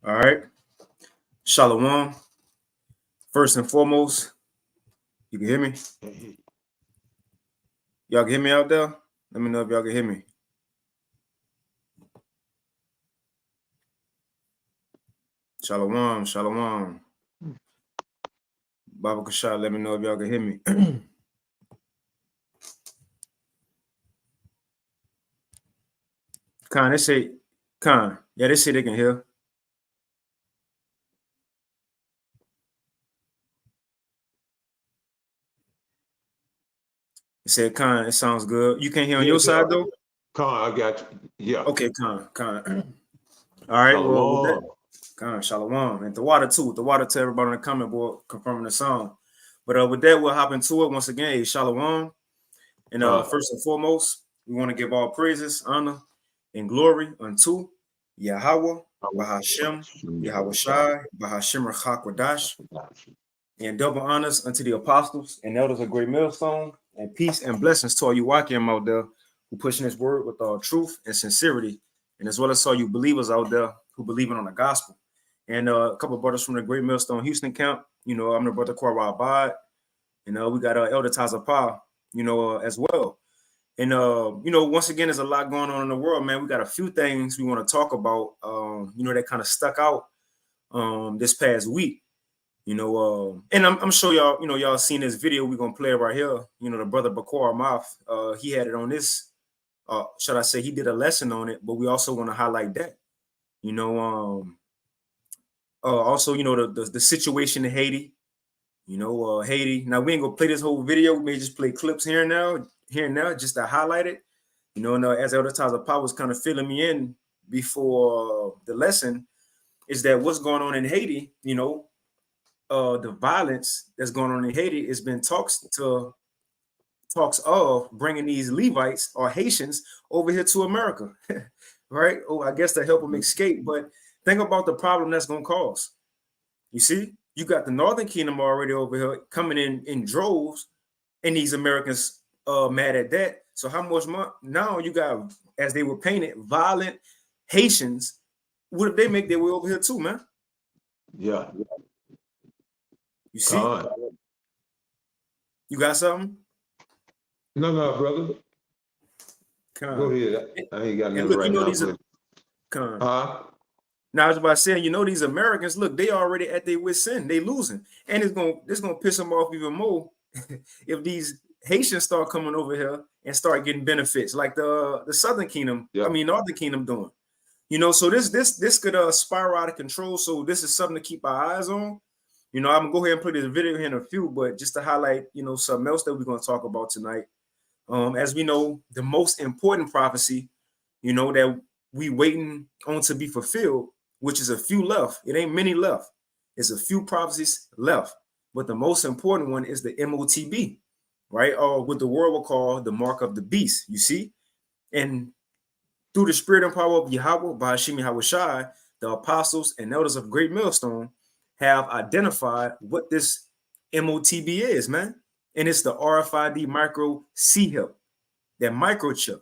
All right. Shalom. First and foremost, you can hear me? Y'all can hear me out there? Let me know if y'all can hear me. Shalom, shalom. Baba Kashah, let me know if y'all can hear me. Khan, they say, Khan, yeah, they say they can hear. They said, Khan, it sounds good. You can't hear on your side, though? Khan, I got you. Yeah. Okay, Khan. All right, Shalom. well, with that, Khan, shalom. And the water, too. The water to everybody on the comment board confirming the song. But with that, we'll hop into it once again. Shalom. And first and foremost, we want to give all praises, honor, and glory unto Yahweh, Bahashem, Yahweh Shai, Bahashem Rachakwadash, and double honors unto the apostles and elders of Great Millstone, and peace and blessings to all you Wakim out there who pushing this word with all truth and sincerity, and as well as all you believers out there who believe in on the gospel. And a couple of brothers from the Great Millstone Houston camp, I'm the brother Korwa Abad, and we got Elder Taza Pa, as well. And, once again, there's a lot going on in the world, man. We got a few things we want to talk about, that kind of stuck out this past week, and I'm sure y'all seen this video we're going to play right here. The brother Bakar Maf, he had it on this, should I say he did a lesson on it, but we also want to highlight that, also, the situation in Haiti, Haiti. Now, we ain't going to play this whole video. We may just play clips here and now, just to highlight it. And as Elder Taza Pa was kind of filling me in before the lesson, is that what's going on in Haiti, the violence that's going on in Haiti has been talks of bringing these Levites or Haitians over here to America, right? Oh, I guess to help them escape. But think about the problem that's going to cause. You see, you got the Northern Kingdom already over here coming in droves, and these Americans mad at that. So how much more now you got, as they were painted, violent Haitians? What if they make their way over here too, man? Yeah. You see? You got something? No, brother. Go ahead. I ain't got nothing right now. Now I was about to say, these Americans, look, they already at their wit's end. They losing. And it's gonna piss them off even more if these Haitians start coming over here and start getting benefits like the Southern Kingdom, Northern Kingdom doing. So this could spiral out of control. So this is something to keep our eyes on. I'm gonna go ahead and put this video here in a few, but just to highlight, something else that we're gonna talk about tonight. As we know, the most important prophecy, that we waiting on to be fulfilled, which is a few left. It ain't many left. It's a few prophecies left. But the most important one is the MOTB, right? Or what the world will call the mark of the beast, you see? And through the spirit and power of Yahweh, Bahashim Yahweh Shai, the apostles and elders of Great Millstone have identified what this MOTB is, man. And it's the RFID micro C-HIP, that microchip.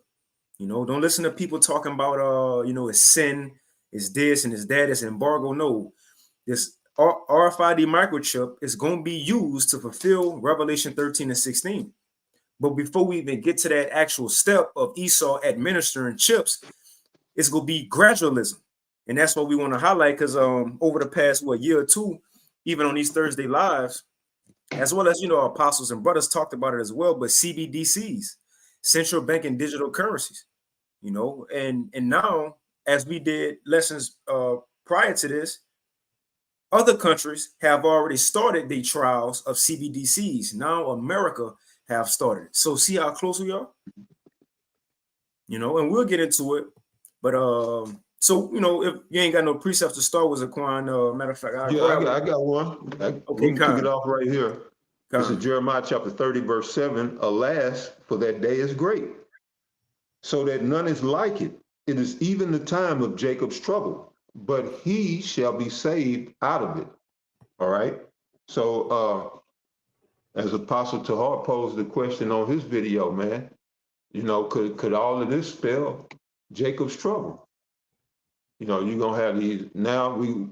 Don't listen to people talking about, it's sin it's this and it's that, it's embargo. No, this RFID microchip is going to be used to fulfill Revelation 13 and 16. But before we even get to that actual step of Esau administering chips, it's going to be gradualism. And that's what we want to highlight, because over the past, year or two, even on these Thursday lives, as well as, our apostles and brothers talked about it as well, but CBDCs, central bank and digital currencies, and now, as we did lessons prior to this, other countries have already started the trials of CBDCs. Now America have started. So see how close we are? And we'll get into it. But so if you ain't got no precepts to start with, Zaquan, matter of fact, I got one. We can kick it off right here. This is Jeremiah chapter 30, verse 7. Alas, for that day is great, so that none is like it. It is even the time of Jacob's trouble, but he shall be saved out of it. All right. So as Apostle Tahar posed the question on his video, man, could all of this spell Jacob's trouble? You're gonna have these, now we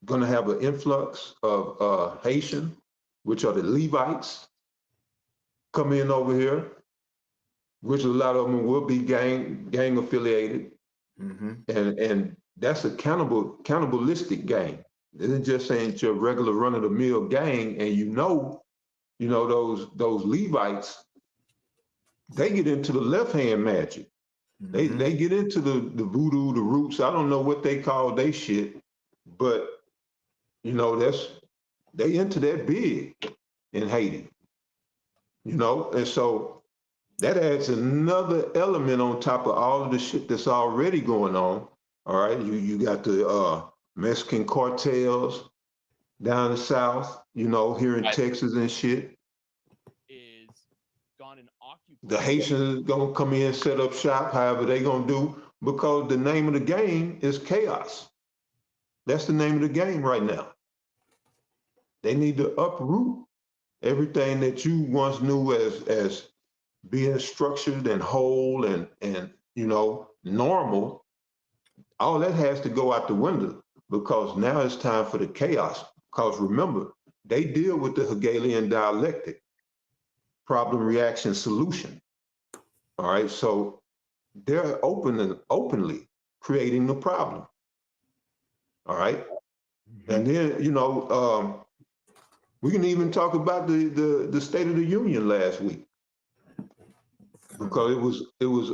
gonna have an influx of Haitian, which are the Levites, come in over here, which a lot of them will be gang affiliated. And that's a cannibalistic gang. It isn't just saying it's your regular run-of-the-mill gang, and those Levites, they get into the left-hand magic. They get into the voodoo, the roots. I don't know what they call they shit, but they into that big in Haiti. And so that adds another element on top of all of the shit that's already going on. All right, you got the Mexican cartels down the south, here in Texas and shit. The Haitians gonna come in, set up shop, however they gonna do, because the name of the game is chaos. That's the name of the game right now. They need to uproot everything that you once knew as being structured and whole and normal. All that has to go out the window, because now it's time for the chaos. Because remember, they deal with the Hegelian dialectic, problem, reaction, solution. All right, so they're openly creating the problem. All right, and then we can even talk about the State of the Union last week, because it was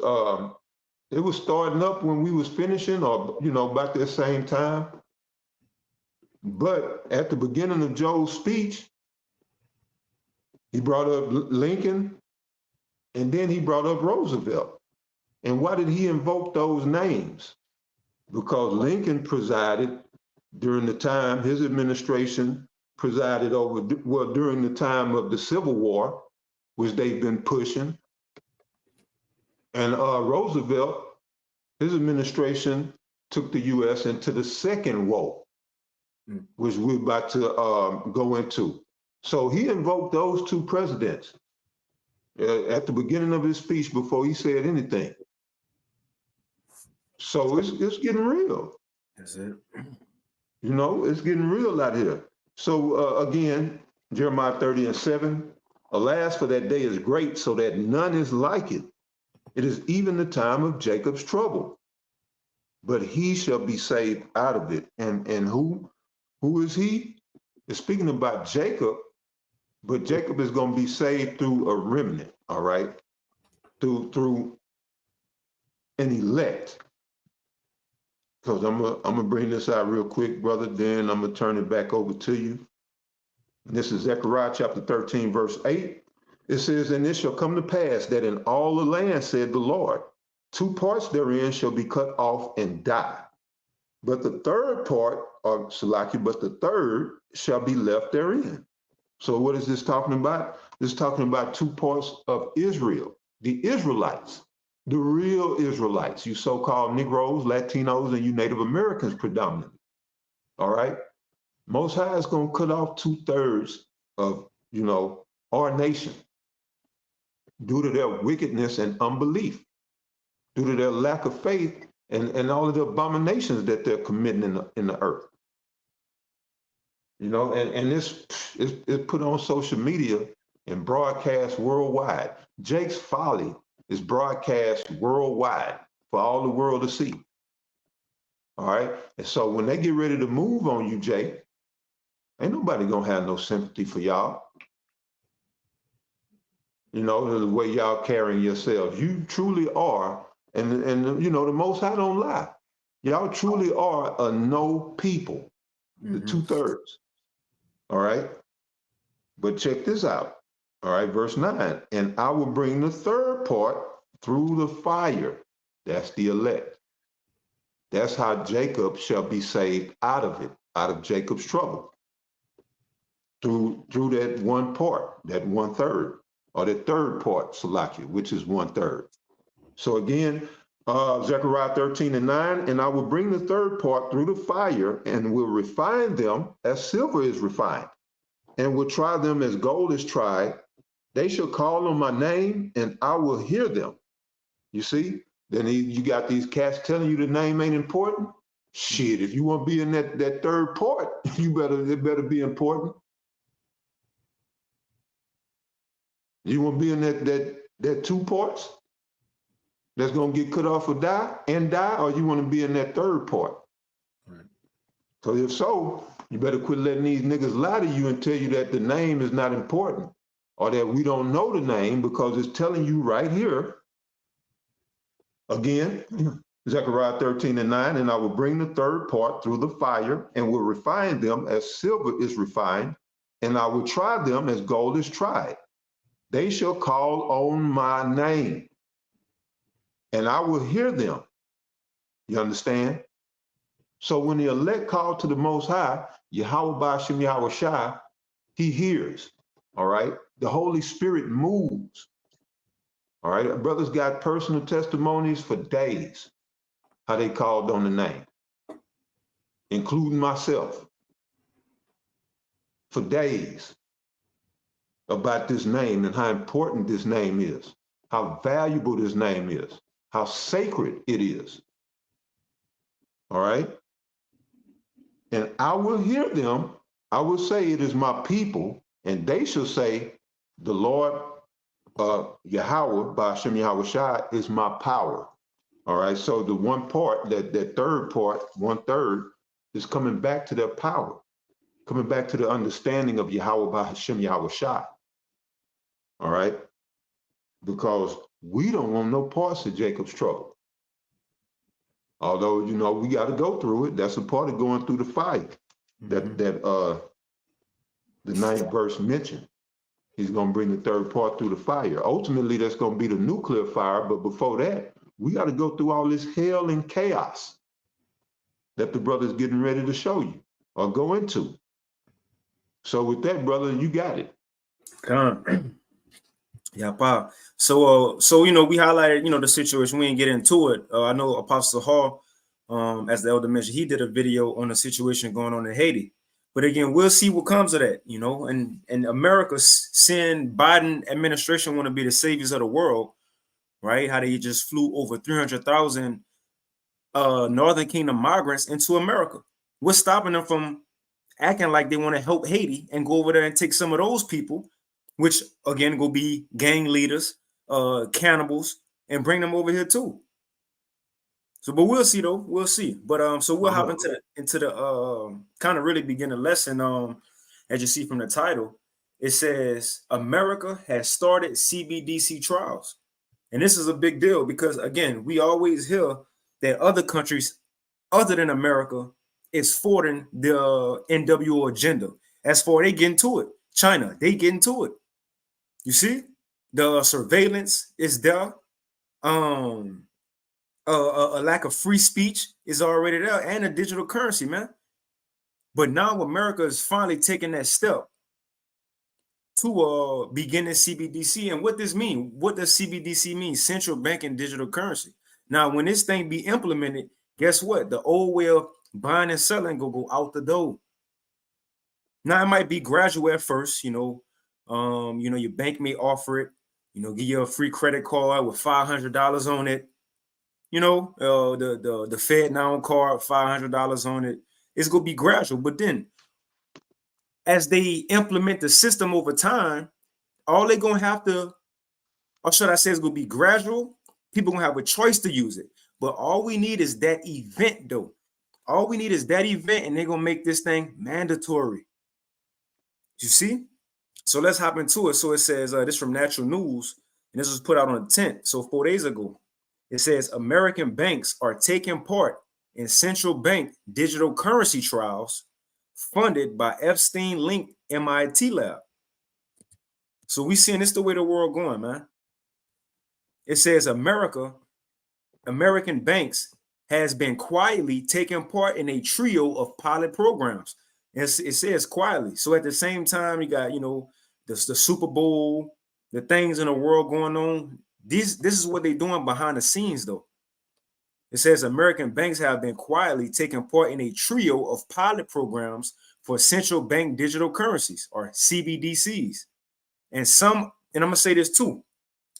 starting up when we was finishing, or about that same time. But at the beginning of Joe's speech, he brought up Lincoln, and then he brought up Roosevelt. And why did he invoke those names? Because Lincoln presided during the time, his administration presided over, during the time of the Civil War, which they've been pushing. And Roosevelt, his administration took the U.S. into the Second War, which we're about to go into. So he invoked those two presidents at the beginning of his speech before he said anything. So it's getting real. That's it. It's getting real out here. So again, Jeremiah 30 and 7, alas, for that day is great, so that none is like it. It is even the time of Jacob's trouble, but he shall be saved out of it. And who is he? It's speaking about Jacob, but Jacob is going to be saved through a remnant, all right? Through an elect. Because I'm gonna bring this out real quick, brother, then I'm gonna turn it back over to you. And this is Zechariah chapter 13, verse 8. It says, and it shall come to pass that in all the land, said the Lord, 2 parts therein shall be cut off and die. But the third part, or Salaki, but the third shall be left therein. So what is this talking about? This is talking about 2 parts of Israel, the Israelites, the real Israelites, you so-called Negroes, Latinos, and you Native Americans predominantly. All right? Most High is going to cut off 2/3 of, our nation due to their wickedness and unbelief, due to their lack of faith and all of the abominations that they're committing in the earth. You know, and this is put on social media and broadcast worldwide. Jake's folly is broadcast worldwide for all the world to see. All right. And so when they get ready to move on you, Jake, ain't nobody gonna have no sympathy for y'all. You know, the way y'all carrying yourselves. You truly are, and you know, the Most High don't lie. Y'all truly are a no people, the 2/3. All right. But check this out. All right, verse 9. And I will bring the third part through the fire. That's the elect. That's how Jacob shall be saved out of it, out of Jacob's trouble. Through that one part, that 1/3, or the third part, Salakia, which is 1/3. So again, Zechariah 13:9, and I will bring the third part through the fire and will refine them as silver is refined, and will try them as gold is tried. They shall call on my name, and I will hear them. You see? Then you got these cats telling you the name ain't important. Shit, if you want to be in that third part, it better be important. You want to be in that 2 parts that's gonna get cut off or die, or you want to be in that third part? Right. So if so, you better quit letting these niggas lie to you and tell you that the name is not important, or that we don't know the name, because it's telling you right here. Again, Zechariah 13:9, and I will bring the third part through the fire and will refine them as silver is refined, and I will try them as gold is tried. They shall call on my name, and I will hear them. You understand? So when the elect call to the Most High, Yahweh Ba'ashem Yahweh Shai, he hears, all right? The Holy Spirit moves. All right, brothers got personal testimonies for days, how they called on the name, including myself, for days, about this name and how important this name is, how valuable this name is, how sacred it is. All right? And I will hear them. I will say, it is my people, and they shall say, the Lord Yahweh, Ba'ashem Yahweh Shai, is my power. All right, so the one part, that third part, 1/3, is coming back to their power, coming back to the understanding of Yahweh Ba'ashem Yahweh Shai. All right, because we don't want no parts of Jacob's trouble. Although, you know, we got to go through it. That's a part of going through the fire that the 9th verse mentioned. He's going to bring the third part through the fire. Ultimately, that's going to be the nuclear fire. But before that, we got to go through all this hell and chaos that the brother's getting ready to show you or go into. So with that, brother, you got it. Yeah, Bob. So you know, we highlighted, you know, the situation. We didn't get into it. I know Apostle Hall, as the elder mentioned, he did a video on the situation going on in Haiti. But again, we'll see what comes of that, you know. And America, seeing Biden administration want to be the saviors of the world, right? How they just flew over 300,000 Northern Kingdom migrants into America. What's stopping them from acting like they want to help Haiti and go over there and take some of those people, which again go be gang leaders, cannibals, and bring them over here too? So, but we'll see though. We'll see. But so we'll hop into the kind of really begin the lesson. As you see from the title, it says America has started CBDC trials, and this is a big deal because again, we always hear that other countries other than America is forwarding the NWO agenda. As for they get into it, China, they get into it. You see, the surveillance is there. A lack of free speech is already there, and a digital currency, man. But now America is finally taking that step to begin the CBDC. And what this mean? What does CBDC mean? Central banking digital currency. Now, when this thing be implemented, guess what? The old way of buying and selling go out the door. Now it might be gradual at first, you know. Your bank may offer it, you know, give you a free credit card with $500 on it. the Fed Now card, $500 on it. It's gonna be gradual, but then as they implement the system over time, all they're gonna have to, or should I say, it's gonna be gradual. People gonna have a choice to use it, but all we need is that event, though. All we need is that event, and they're gonna make this thing mandatory. You see? So let's hop into it. So it says this from Natural News, and this was put out on the 10th, so 4 days ago. It says American banks are taking part in central bank digital currency trials funded by Epstein-linked MIT lab. So we seeing this the way the world going, man. It says American banks has been quietly taking part in a trio of pilot programs. And it says quietly. So at the same time, you got, the Super Bowl, the things in the world going on. This is what they're doing behind the scenes, though. It says American banks have been quietly taking part in a trio of pilot programs for central bank digital currencies, or CBDCs. And I'm going to say this too,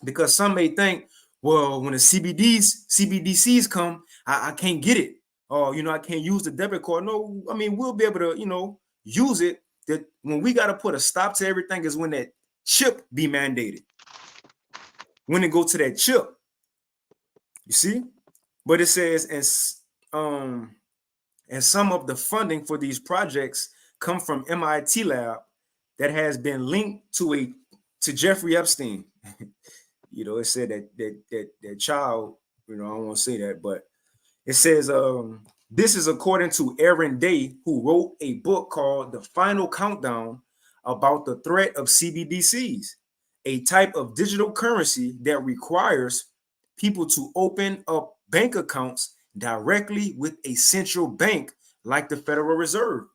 because some may think, well, when the CBDCs come, I can't get it. Or, I can't use the debit card. No, I mean, we'll be able to, use it. That when we got to put a stop to everything is when that chip be mandated. When it go to that chip, you see? But it says, and some of the funding for these projects come from MIT lab that has been linked to Jeffrey Epstein. It said that child, I don't want to say that, but it says this is according to Aaron Day, who wrote a book called The Final Countdown about the threat of CBDCs, a type of digital currency that requires people to open up bank accounts directly with a central bank like the Federal Reserve.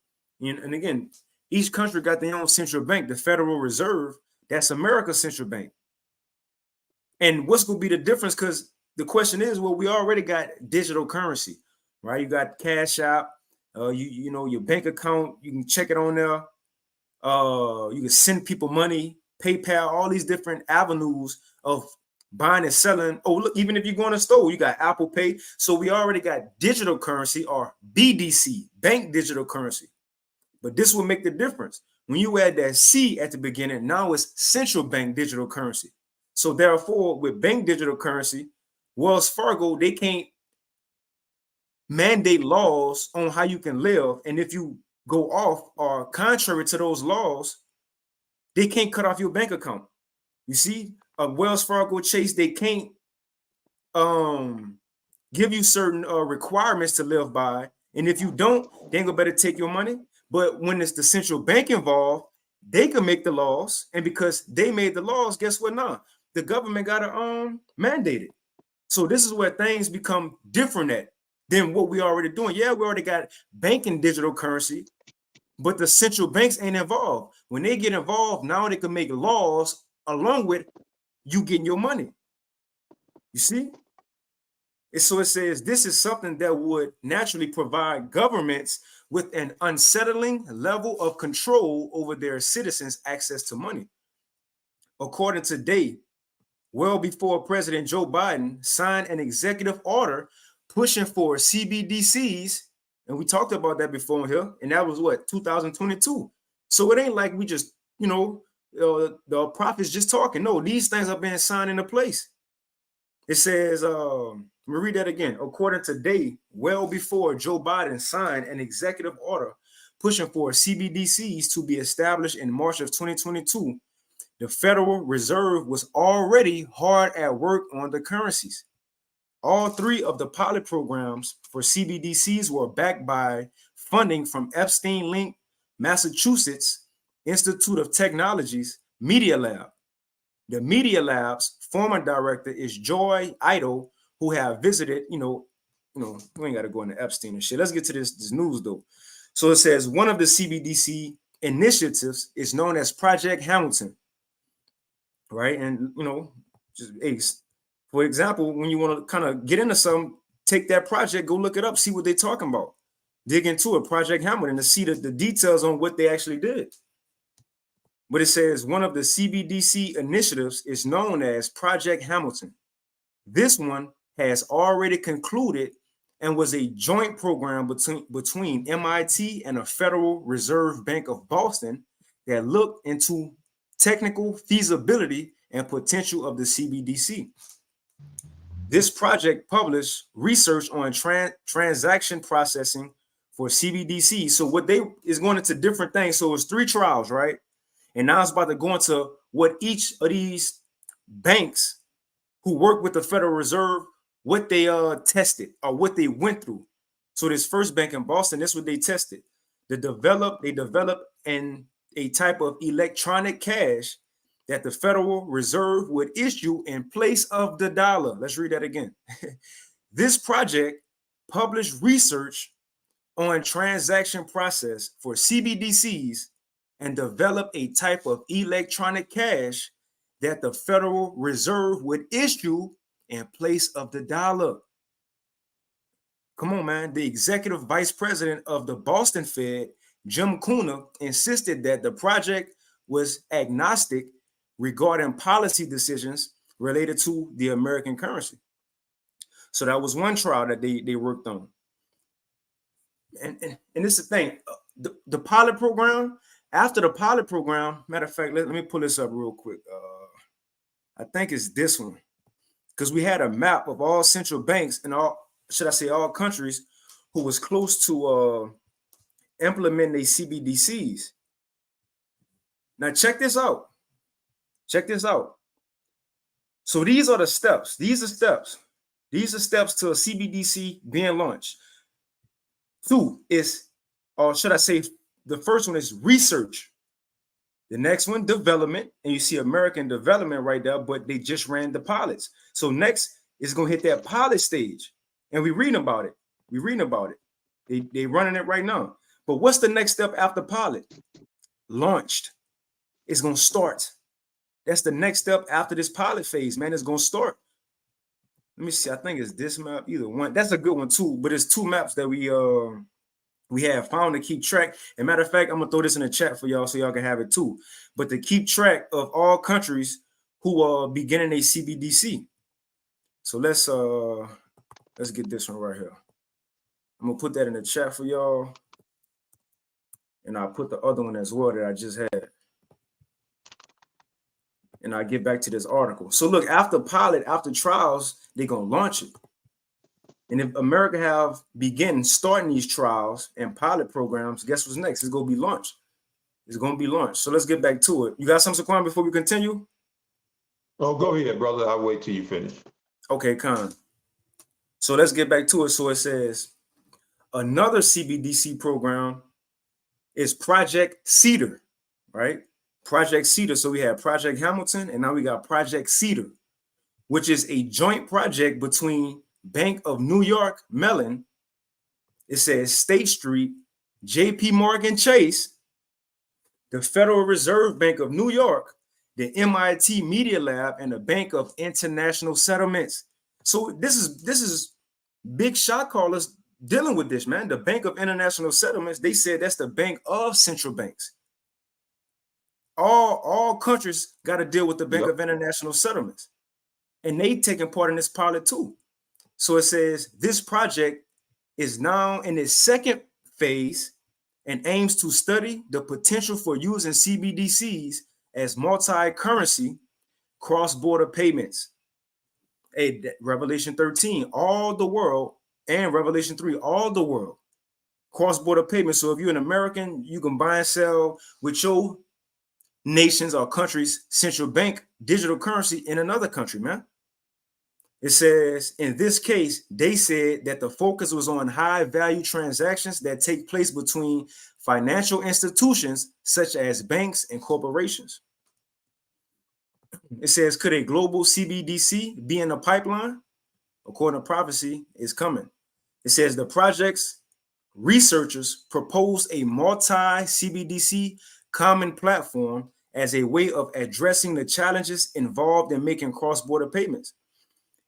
And again, each country got their own central bank. The Federal Reserve, that's America's central bank. And what's going to be the difference? Because the question is, well, we already got digital currency, right? You got Cash App, your bank account, you can check it on there. You can send people money, PayPal, all these different avenues of buying and selling. Oh, look, even if you go in a store, you got Apple Pay. So we already got digital currency, or BDC, bank digital currency. But this will make the difference. When you add that C at the beginning, now it's central bank digital currency. So therefore, with bank digital currency, Wells Fargo, they can't mandate laws on how you can live. And if you go off or contrary to those laws, they can't cut off your bank account. You see, Wells Fargo, Chase, they can't give you certain requirements to live by. And if you don't, they ain't gonna better take your money. But when it's the central bank involved, they can make the laws. And because they made the laws, guess what now? The government got to mandate it. So this is where things become different than what we already doing. Yeah, we already got banking digital currency, but the central banks ain't involved. When they get involved, now they can make laws along with you getting your money. You see? And so it says this is something that would naturally provide governments with an unsettling level of control over their citizens' access to money. According to Day, well before President Joe Biden signed an executive order pushing for CBDCs, and we talked about that before here, and that was what, 2022. So it ain't like we just, the prophets just talking. No, these things are being signed into place. It says, let me read that again. According to Day, well before Joe Biden signed an executive order pushing for CBDCs to be established in March of 2022, the Federal Reserve was already hard at work on the currencies. All three of the pilot programs for CBDCs were backed by funding from Epstein-linked Massachusetts Institute of Technology's Media Lab. The Media Lab's former director is Joy Idle, who have visited, we ain't got to go into Epstein and shit. Let's get to this news, though. So it says one of the CBDC initiatives is known as Project Hamilton, right? And, just for example, when you want to kind of get into something, take that project, go look it up, see what they're talking about. Dig into it, Project Hamilton, to see the details on what they actually did. But it says one of the CBDC initiatives is known as Project Hamilton. This one has already concluded and was a joint program between MIT and the Federal Reserve Bank of Boston that looked into technical feasibility and potential of the CBDC. This project published research on transaction processing for CBDC. So what they is going into different things. So it's 3 trials, right? And now it's about to go into what each of these banks who work with the Federal Reserve, what they tested or what they went through. So this first bank in Boston, that's what they tested. They developed a type of electronic cash that the Federal Reserve would issue in place of the dollar. Let's read that again. This project published research on transaction process for CBDCs and developed a type of electronic cash that the Federal Reserve would issue in place of the dollar. Come on, man. The executive vice president of the Boston Fed, Jim Kuna, insisted that the project was agnostic regarding policy decisions related to the American currency. So that was one trial that they worked on. And this is the thing, the pilot program, after the pilot program, matter of fact, let me pull this up real quick. I think it's this one, because we had a map of all central banks and all countries who was close to implementing their CBDCs. Now check this out. Check this out. So these are the steps. These are steps. These are steps to a CBDC being launched. 2 is, or should I say, the first one is research. The next one, development. And you see American development right there, but they just ran the pilots. So next is going to hit that pilot stage. And we're reading about it. We're reading about it. They running it right now. But what's the next step after pilot? Launched. It's going to start. That's the next step after this pilot phase, man. It's going to start. Let me see. I think it's this map, either one. That's a good one too. But it's 2 maps that we have found to keep track. And matter of fact, I'm gonna throw this in the chat for y'all so y'all can have it too. But to keep track of all countries who are beginning a CBDC. So let's get this one right here. I'm gonna put that in the chat for y'all, and I'll put the other one as well that I just had. And I'll get back to this article. So look, after pilot, after trials, they're gonna launch it. And if America have begun starting these trials and pilot programs, guess what's next? It's gonna be launched. It's gonna be launched. So let's get back to it. You got something, Saquon, before we continue? Oh, go ahead, brother. I'll wait till you finish. Okay, Con. So let's get back to it. So it says another CBDC program is Project Cedar, right? Project Cedar. So we have Project Hamilton, and now we got Project Cedar, which is a joint project between Bank of New York Mellon, it says State Street, JP Morgan Chase, the Federal Reserve Bank of New York, the MIT Media Lab, and the Bank of International Settlements. So this is big shot callers dealing with this, man. The Bank of International Settlements, they said that's the bank of central banks. All countries got to deal with the Bank of International Settlements, and they taking part in this pilot too. So it says this project is now in its second phase and aims to study the potential for using CBDCs as multi-currency cross-border payments. Revelation 13, all the world, and Revelation 3, all the world, cross-border payments. So if you're an American, you can buy and sell with your nation's or country's central bank digital currency in another country, man. It says, in this case, they said that the focus was on high-value transactions that take place between financial institutions such as banks and corporations. It says, could a global CBDC be in the pipeline? According to prophecy, it's coming. It says the project's researchers proposed a multi-CBDC common platform as a way of addressing the challenges involved in making cross-border payments,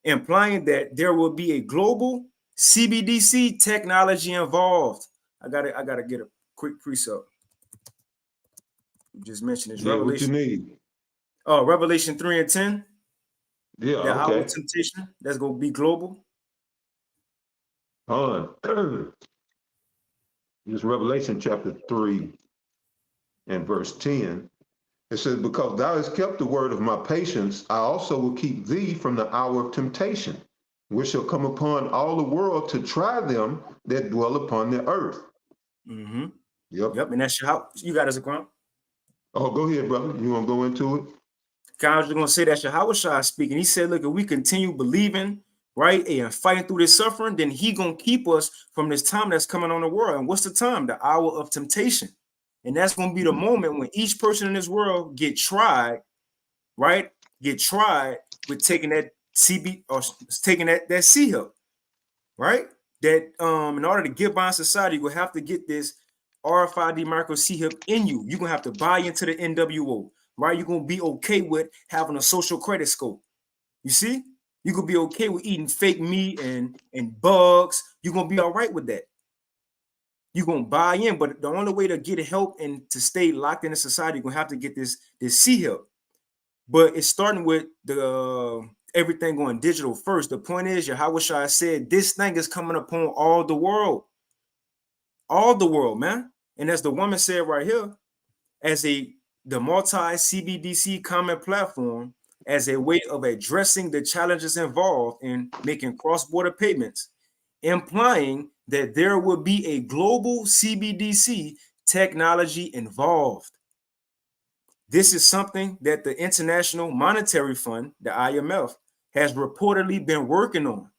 implying that there will be a global CBDC technology involved. I gotta get a quick precept. You just mentioned this. Yeah, Revelation. What you need? Oh, Revelation 3 and 10. Yeah, The hour of okay. temptation that's gonna be global. Hold on. This Revelation chapter 3 and verse 10. It says, because thou hast kept the word of my patience, I also will keep thee from the hour of temptation, which shall come upon all the world to try them that dwell upon the earth. Mm-hmm. Yep. Yep, and that's how you got as a grump. Oh, go ahead, brother. You want to go into it? I was just gonna say that Yahweh speaking. He said, look, if we continue believing, right, and fighting through this suffering, then he gonna keep us from this time that's coming on the world. And what's the time? The hour of temptation. And that's gonna be the moment when each person in this world get tried, right? Get tried with taking that CB or taking that C help, right? That in order to get by in society, you will have to get this RFID micro C hip in you. You're gonna have to buy into the NWO, right? You're gonna be okay with having a social credit score. You see, you could be okay with eating fake meat and bugs. You're gonna be all right with that. You're gonna buy in, but the only way to get help and to stay locked into society, you're gonna have to get this C help. But it's starting with the everything going digital first. The point is, Yahweh Shai said, this thing is coming upon all the world, man. And as the woman said right here, as the multi CBDC common platform, as a way of addressing the challenges involved in making cross-border payments, implying that there will be a global CBDC technology involved. This is something that the International Monetary Fund, the IMF, has reportedly been working on.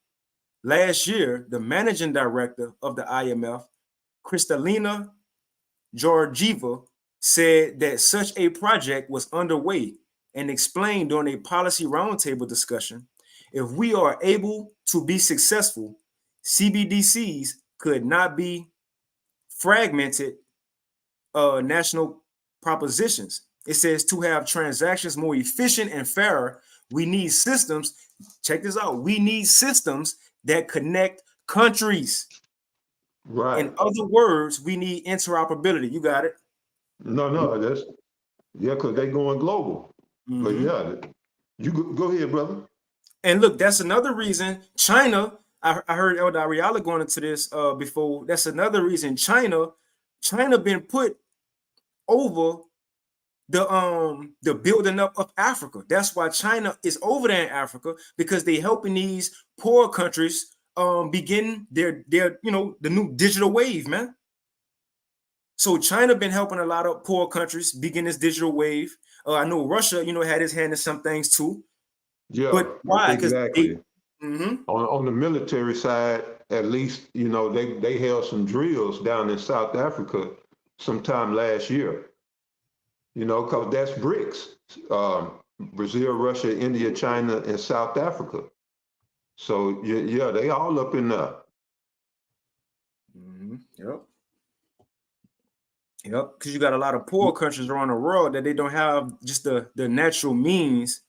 Last year, the managing director of the IMF, Kristalina Georgieva, said that such a project was underway and explained during a policy roundtable discussion, if we are able to be successful, CBDCs could not be fragmented national propositions. It says to have transactions more efficient and fairer, we need systems. Check this out. We need systems that connect countries. Right. In other words, we need interoperability. You got it. No, that's, yeah, because they going global. But Mm-hmm. yeah, you go ahead, brother. And look, that's another reason China. I heard Elder Ariala going into this before. That's another reason China been put over the building up of Africa. That's why China is over there in Africa, because they helping these poor countries begin their the new digital wave, man. So China been helping a lot of poor countries begin this digital wave. I know Russia, had his hand in some things too. Yeah, But why? Because they exactly. On the military side, at least, they held some drills down in South Africa sometime last year. Because that's BRICS, Brazil, Russia, India, China, and South Africa. So yeah, they all up in there. Yep. Yep. Because you got a lot of poor countries around the world that they don't have just the natural means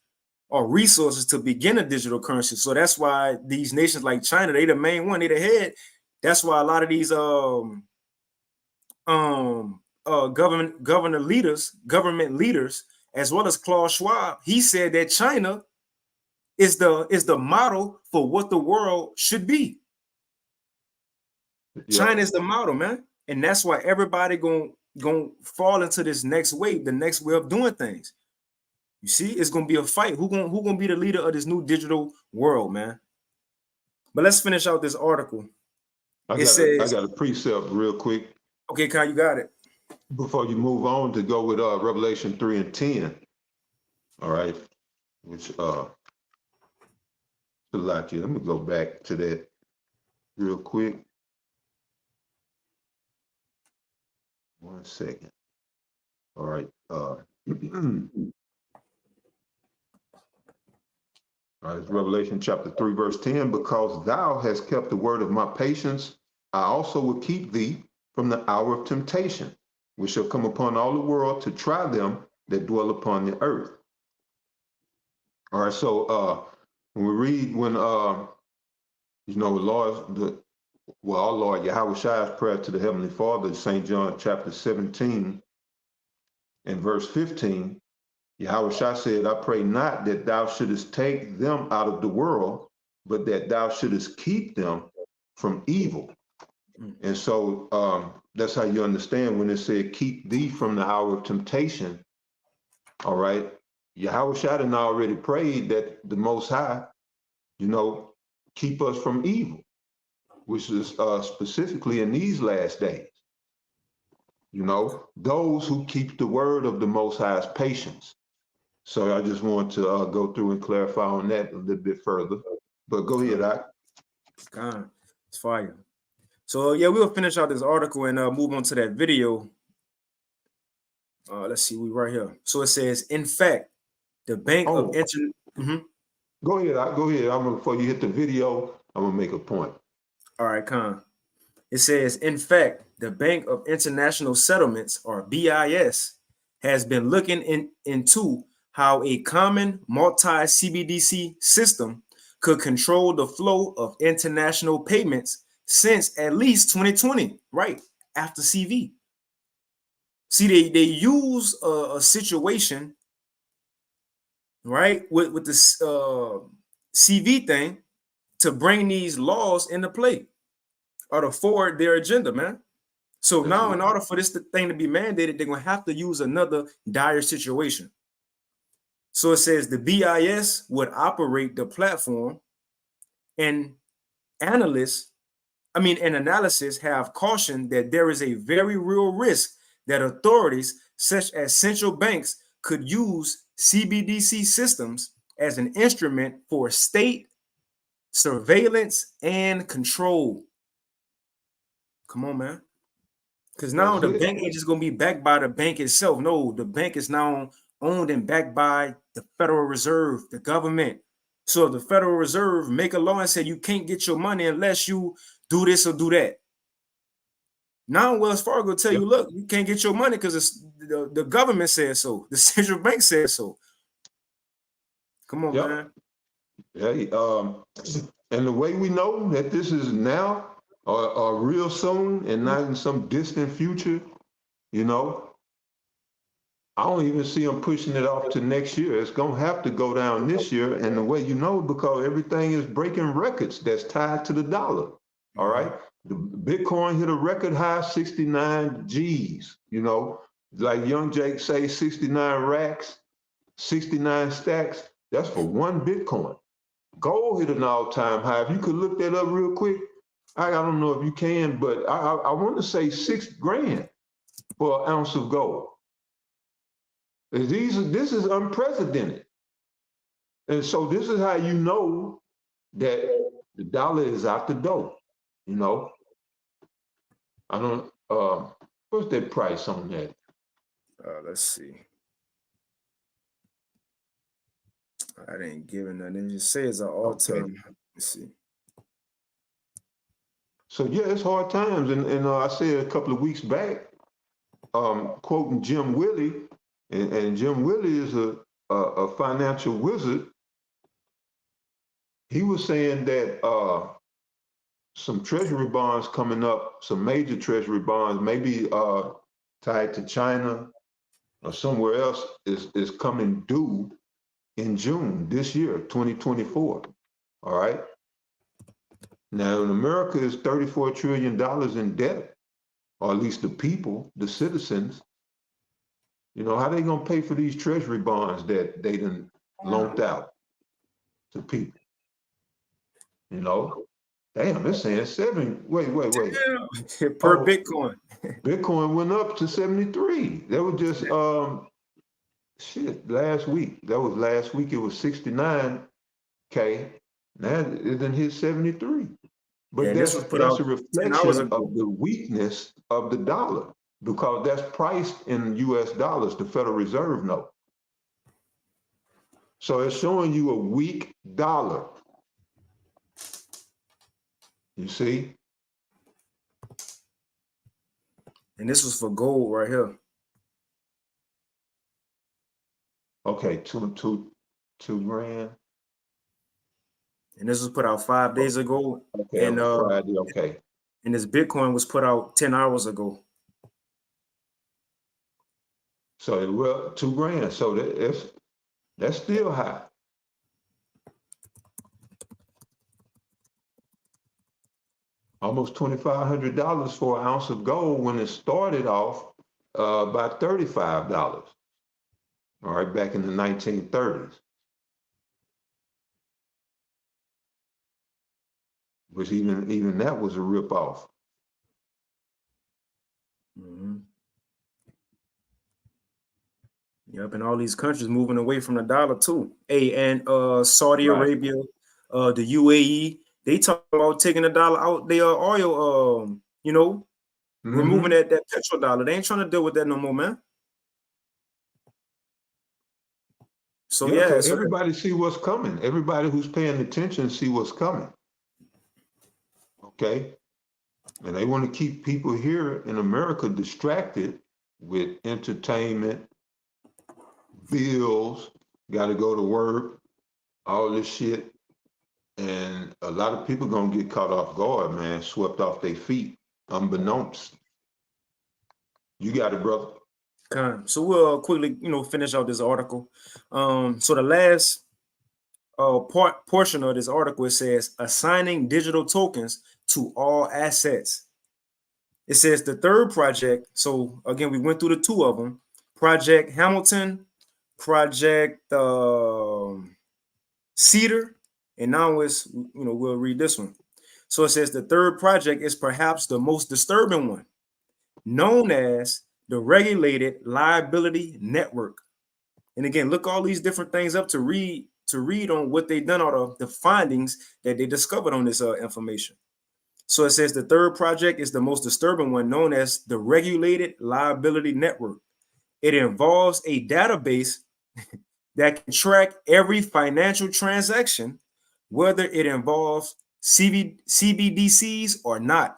or resources to begin a digital currency. So that's why these nations like China, they the main one, they the head. That's why a lot of these government leaders, as well as Klaus Schwab, he said that China is the model for what the world should be. Yep. China is the model, man, and that's why everybody gonna fall into this next wave, the next way of doing things. You see, it's gonna be a fight. Who gonna be the leader of this new digital world, man? But let's finish out this article. I Says, got a precept real quick. Okay, Kyle, you got it. Before you move on to go with Revelation 3 and 10. All right. Which let me go back to that real quick. 1 second. All right. All right, it's Revelation chapter 3, verse 10. Because thou hast kept the word of my patience, I also will keep thee from the hour of temptation, which shall come upon all the world to try them that dwell upon the earth. All right, so when we read, Lord, our Lord Yahweh Shai's prayer to the Heavenly Father, St. John chapter 17 and verse 15, Yahushua said, I pray not that thou shouldest take them out of the world, but that thou shouldest keep them from evil. And so that's how you understand when it said, keep thee from the hour of temptation. All right. Yahushua had already prayed that the Most High, keep us from evil, which is specifically in these last days. Those who keep the word of the Most High's patience. So I just want to go through and clarify on that a little bit further. But go ahead, It's fire. So yeah, we'll finish out this article and move on to that video. Let's see, we right here. So it says, in fact, the Bank of Internet. Go ahead. Go ahead. Before you hit the video, I'm gonna make a point. All right, Con. It says, in fact, the Bank of International Settlements, or BIS, has been looking into how a common multi-CBDC system could control the flow of international payments since at least 2020, right after CV. See, they use a situation, right, with this CV thing to bring these laws into play or to forward their agenda, man. So now, in order for this thing to be mandated, they're going to have to use another dire situation. So it says the BIS would operate the platform, and analysis have cautioned that there is a very real risk that authorities such as central banks could use CBDC systems as an instrument for state surveillance and control. Come on, man. Because now the bank ain't just going to be backed by the bank itself. No, the bank is now owned and backed by the Federal Reserve, the government. So if the Federal Reserve make a law and say you can't get your money unless you do this or do that. Now Wells Fargo tell you, look, you can't get your money because the government says so. The central bank says so. Come on, man. Hey, and the way we know that this is now or real soon and not in some distant future, I don't even see them pushing it off to next year. It's going to have to go down this year. And the way because everything is breaking records that's tied to the dollar. All right. The Bitcoin hit a record high, 69 G's, like Young Jake say, 69 racks, 69 stacks. That's for one Bitcoin. Gold hit an all-time high. If you could look that up real quick, I don't know if you can, but I want to say $6 grand for an ounce of gold. This is unprecedented. And so this is how you know that the dollar is out the door, I don't, what's that price on that? Let's see. I didn't give it nothing. It just says an all-time. Let's see. So yeah, it's hard times. And I said a couple of weeks back, quoting Jim Willie, and Jim Willie is a financial wizard. He was saying that some treasury bonds coming up, some major treasury bonds, maybe tied to China or somewhere else, is coming due in June this year, 2024. All right. Now, in America is $34 trillion in debt, or at least the people, the citizens. How they gonna pay for these treasury bonds that they done loaned out to people? Damn, they're saying 7. Wait. Per Bitcoin. Bitcoin went up to 73. That was just last week. That was last week. It was 69K. Now it done hit 73. But that's a reflection of the weakness of the dollar, because that's priced in US dollars, the Federal Reserve note. So it's showing you a weak dollar. You see? And this was for gold right here. Okay, two grand. And this was put out 5 days ago. Okay, and Friday, okay. And this Bitcoin was put out 10 hours ago. So well, 2 grand. So that's still high. Almost $2,500 for an ounce of gold when it started off about $35. All right, back in the 1930s, which even that was a ripoff. Mm-hmm. Yep, and all these countries moving away from the dollar too. Hey, and Saudi Right. Arabia, the UAE, they talk about taking the dollar out their oil, removing Mm-hmm. that petrodollar. They ain't trying to deal with that no more, man. So Yeah, yeah, so so everybody see what's coming. Everybody who's paying attention see what's coming. Okay. And they want to keep people here in America distracted with entertainment, bills, got to go to work, all this shit. And a lot of people gonna get caught off guard, man, swept off their feet, unbeknownst. You got it, brother. So we'll quickly, finish out this article. So the last portion of this article, it says assigning digital tokens to all assets. It says the third project. So again, we went through the two of them: Project Hamilton, Project Cedar, and now it's we'll read this one. So it says the third project is perhaps the most disturbing one, known as the Regulated Liability Network. And again, look all these different things up to read on what they've done, out of the findings that they discovered on this information. So it says the third project is the most disturbing one, known as the Regulated Liability Network. It involves a database that can track every financial transaction, whether it involves CBDCs or not,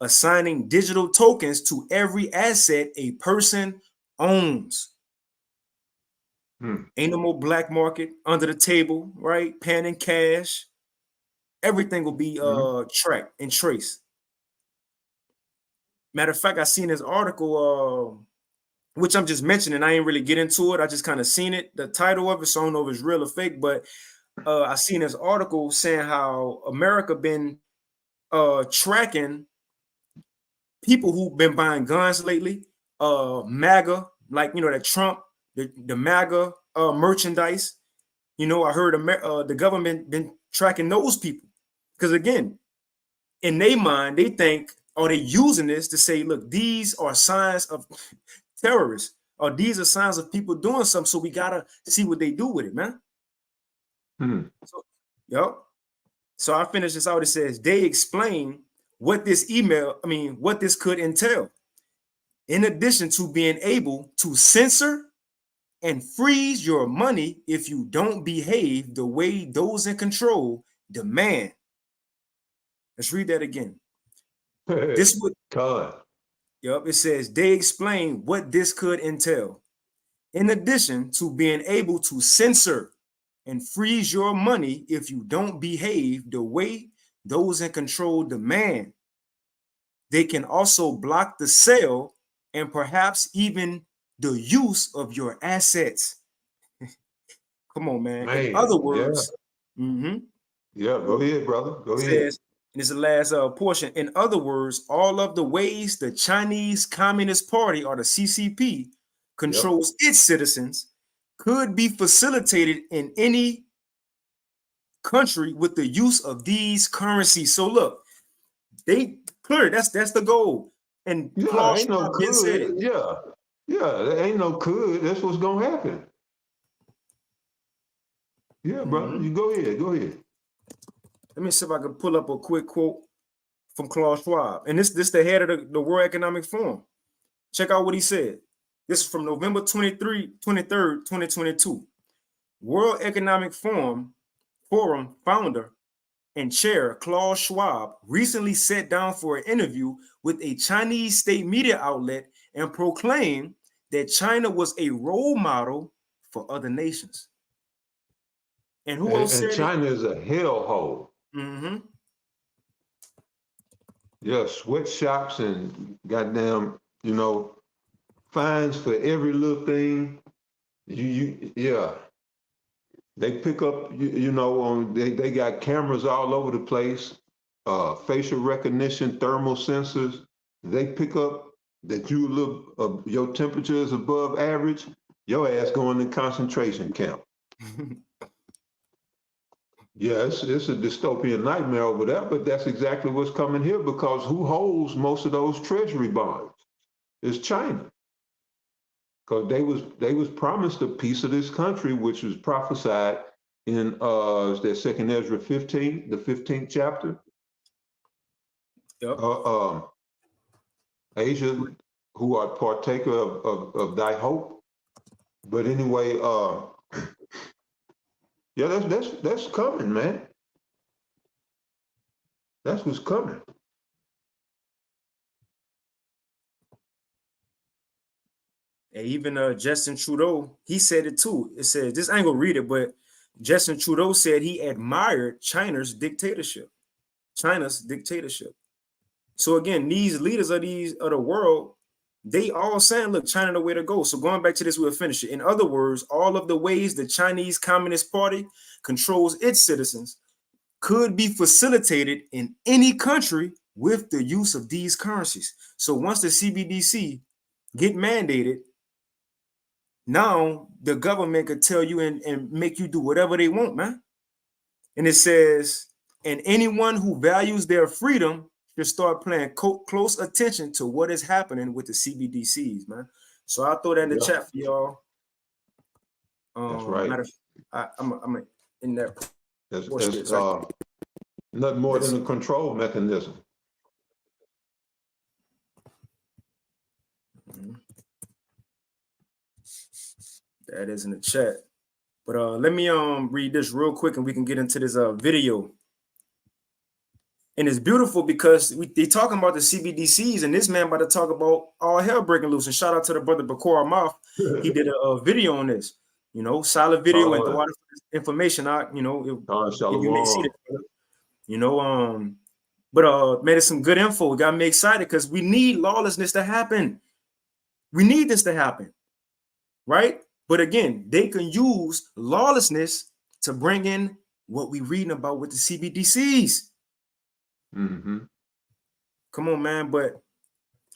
assigning digital tokens to every asset a person owns. Ain't no more black market, under the table, right? Pen and cash. Everything will be tracked and traced. Matter of fact, I seen this article, which I'm just mentioning. I ain't really get into it. I just kind of seen it, the title of it, so I don't know if it's real or fake. But I seen this article saying how America been tracking people who've been buying guns lately. MAGA, like that Trump, the MAGA merchandise. I heard the government been tracking those people because, again, in their mind, they think, or they using this to say, look, these are signs of terrorists, or these are signs of people doing something. So we gotta see what they do with it, man. So, yep. So I finish this out. It says they explain what this what this could entail. In addition to being able to censor and freeze your money if you don't behave the way those in control demand. Let's read that again. This would, yep, it says they explain what this could entail. In addition to being able to censor and freeze your money if you don't behave the way those in control demand, they can also block the sale and perhaps even the use of your assets. Come on, man. In other words, yeah, go ahead, brother. Go ahead. Says, and it's the last portion. In other words, all of the ways the Chinese Communist Party, or the CCP, controls its citizens could be facilitated in any country with the use of these currencies. So look, they clear that's the goal. And Yeah, ain't no could. Yeah, there ain't no could. That's what's gonna happen. Yeah, brother, you go ahead. Go ahead. Let me see if I can pull up a quick quote from Klaus Schwab. And this the head of the World Economic Forum. Check out what he said. This is from November 23rd, 2022. World Economic Forum founder and chair Klaus Schwab recently sat down for an interview with a Chinese state media outlet and proclaimed that China was a role model for other nations. And who else said China is a hellhole. Yeah, sweatshops and goddamn, fines for every little thing. Yeah. They pick up, they got cameras all over the place, facial recognition, thermal sensors. They pick up that your temperature is above average, your ass going to concentration camp. Yeah, it's a dystopian nightmare over there, but that's exactly what's coming here, because who holds most of those treasury bonds? It's China. Because they was promised a piece of this country, which was prophesied in is that Second Ezra 15, the 15th chapter. Yep. Asia, who are partaker of thy hope. But anyway, yeah, that's coming, man. That's what's coming. And even Justin Trudeau, he said it too. It says, this I ain't gonna read it, but Justin Trudeau said he admired China's dictatorship. So again, these leaders of the world, they all saying, look, China the way to go. So going back to this, we'll finish it. In other words, all of the ways the Chinese Communist Party controls its citizens could be facilitated in any country with the use of these currencies. So once the CBDC get mandated, now the government could tell you and make you do whatever they want, man. And it says, and anyone who values their freedom should start paying close attention to what is happening with the CBDCs, man. So I'll throw that in the chat for y'all. That's right. I'm in that. That's nothing more than a control mechanism. That is in the chat. But let me read this real quick and we can get into this video. And it's beautiful because they talking about the CBDCs, and this man about to talk about all hell breaking loose. And shout out to the brother Bakor Mouth. He did a video on this, solid video and the water information. If you may see it, but man, it's some good info. It got me excited because we need lawlessness to happen. We need this to happen, right? But again, they can use lawlessness to bring in what we reading about with the CBDCs. Mm-hmm. Come on, man. But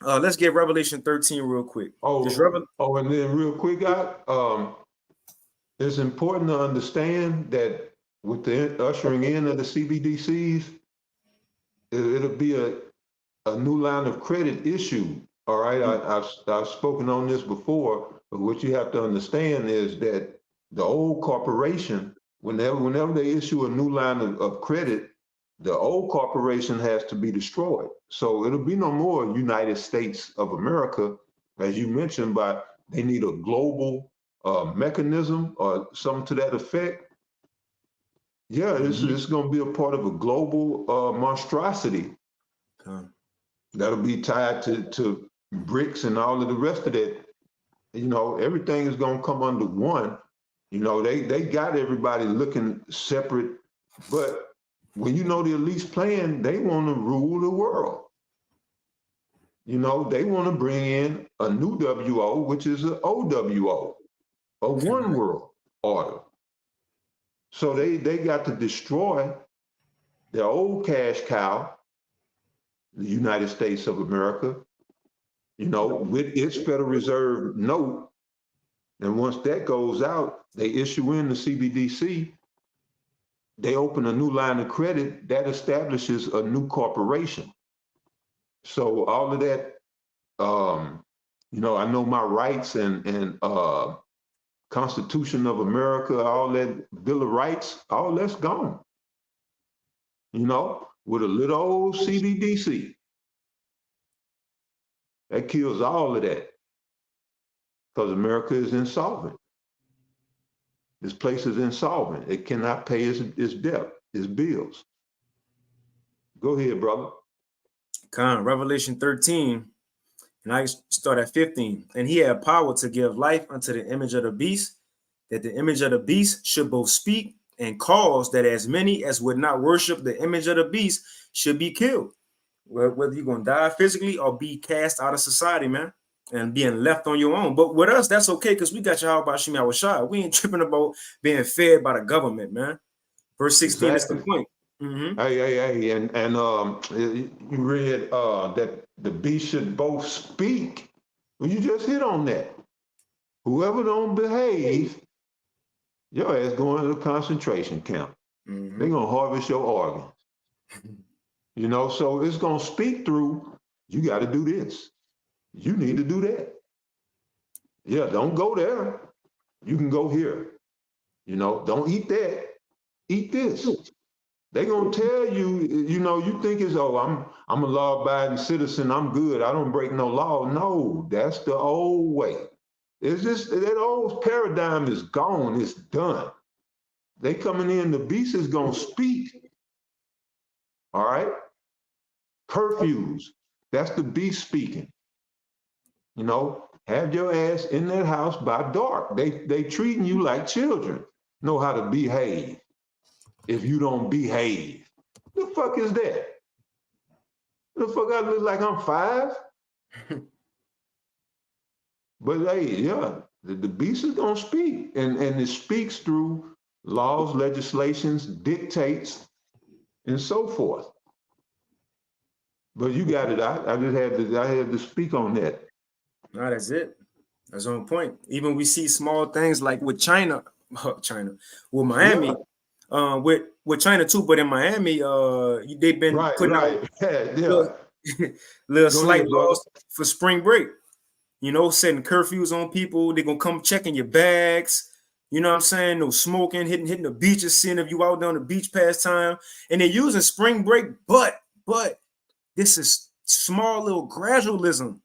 let's get Revelation 13 real quick. And then real quick, it's important to understand that with the ushering in of the CBDCs, it'll be a new line of credit issued. All right, I've spoken on this before, but what you have to understand is that the old corporation, whenever they issue a new line of credit, the old corporation has to be destroyed. So it'll be no more United States of America, as you mentioned, but they need a global mechanism or something to that effect. Yeah, it's going to be a part of a global monstrosity. That'll be tied to BRICS and all of the rest of that. Everything is going to come under one. They got everybody looking separate, but when the elites plan, they want to rule the world. They want to bring in a new WO, which is an OWO, a one world order. So they got to destroy their old cash cow, the United States of America, with its Federal Reserve note. And once that goes out, they issue in the CBDC. They open a new line of credit that establishes a new corporation. So all of that, I know my rights and Constitution of America, all that Bill of Rights, all that's gone. With a little old CBDC. That kills all of that because America is insolvent. This place is insolvent. It cannot pay its debt, its bills. Go ahead, brother. Revelation 13, and I start at 15. And he had power to give life unto the image of the beast, that the image of the beast should both speak and cause that as many as would not worship the image of the beast should be killed. Whether you're going to die physically or be cast out of society, man. and being left on your own. But with us, that's okay because we got Yahweh Bashim Yahweh. We ain't tripping about being fed by the government, man. Verse 16 is the Exactly. point. Mm-hmm. Hey, and you read that the beast should both speak. Well, you just hit on that. Whoever don't behave, your ass going to the concentration camp. Mm-hmm. They're gonna harvest your organs. You know, so it's gonna speak through. You got to do this. You need to do that. Yeah, don't go there. You can go here. You know, don't eat that. Eat this. They're gonna tell you, you know, you think it's I'm a law-abiding citizen, I'm good, I don't break no law. No, that's the old way. It's just that old paradigm is gone, it's done. They coming in, the beast is gonna speak. All right? Curfews. That's the beast speaking. You know, have your ass in that house by dark. They treating you like children. Know how to behave. If you don't behave. The fuck is that? The fuck I look like I'm 5? But hey, yeah, the beast is gonna speak. And it speaks through laws, legislations, dictates, and so forth. But you got it. I just had to speak on that. No, that's it. That's on point. Even we see small things like with China, with Miami, Yeah, with China too. But in Miami, they've been putting out right. Yeah. little, little Go slight ahead, brother. laws for spring break. You know, setting curfews on people. They're gonna come checking your bags. You know what I'm saying? No smoking, hitting the beaches, seeing if you out there on the beach past time. And they're using spring break, but this is small little gradualism.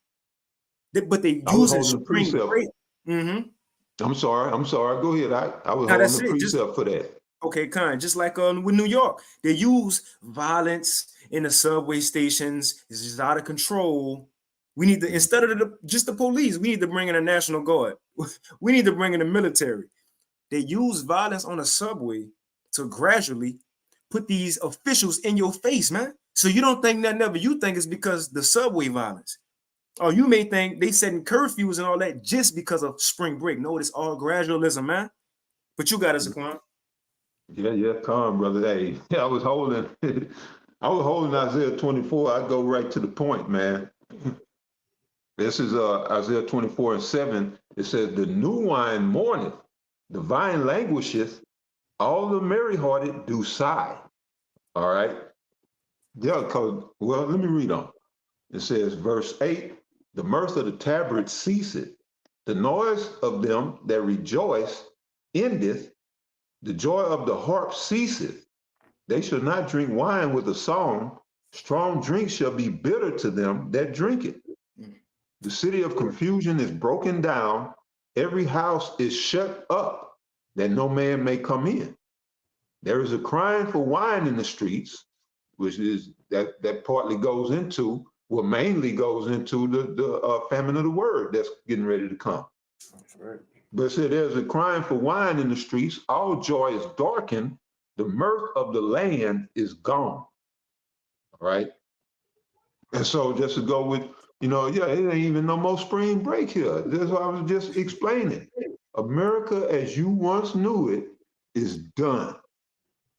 But they I was using holding the spring precept. break. Mm-hmm. I'm sorry. Go ahead. I was Now holding that's the it. Just precept for that. okay, kind. Just like with New York, they use violence in the subway stations. It's just out of control. We need to instead of just the police, we need to bring in a national guard. We need to bring in the military. They use violence on the subway to gradually put these officials in your face, man. So you don't think that never you think it's because the subway violence. Or you may think they setting curfews and all that just because of spring break. No, it's all gradualism, man. But you got it, Zaquan. Yeah, calm, brother. Hey, I was holding I was holding Isaiah 24. I go right to the point, man. This is Isaiah 24 and 7. It says, the new wine mourneth, the vine languisheth, all the merry-hearted do sigh. All right. Yeah, because, well, let me read on. It says, verse 8, the mirth of the tabrets ceaseth, the noise of them that rejoice endeth, the joy of the harp ceaseth. They shall not drink wine with a song. Strong drink shall be bitter to them that drink it. The city of confusion is broken down. Every house is shut up that no man may come in. There is a crying for wine in the streets, which is that partly goes into, well, mainly goes into the famine of the word that's getting ready to come. That's right. But it said there's a crying for wine in the streets. All joy is darkened. The mirth of the land is gone. All right. And so just to go with, yeah, it ain't even no more spring break here. That's what I was just explaining. America as you once knew it is done.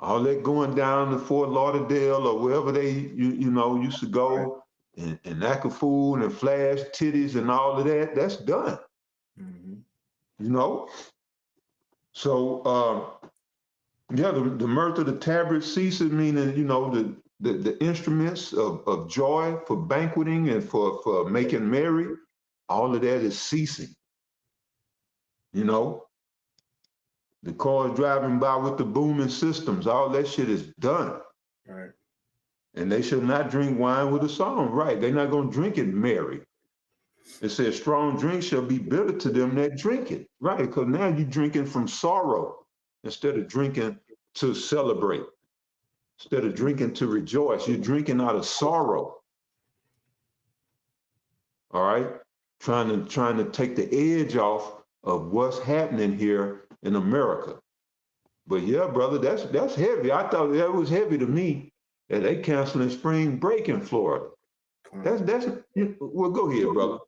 All that going down to Fort Lauderdale or wherever they, used to Right. go and act a fool and flash titties and all of that, that's done. Mm-hmm. You know? So, yeah, the mirth of the tabret ceases, meaning, the instruments of joy for banqueting and for making merry, all of that is ceasing. You know, the cars driving by with the booming systems, all that shit is done. Right. And they should not drink wine with a song, right? They're not going to drink it merry. It says strong drink shall be bitter to them that drink it, right? Because now you're drinking from sorrow instead of drinking to celebrate. Instead of drinking to rejoice, you're drinking out of sorrow. All right, trying to take the edge off of what's happening here in America. But yeah, brother, that's heavy. I thought that was heavy to me that they canceling spring break in Florida. That's well, go ahead, brother.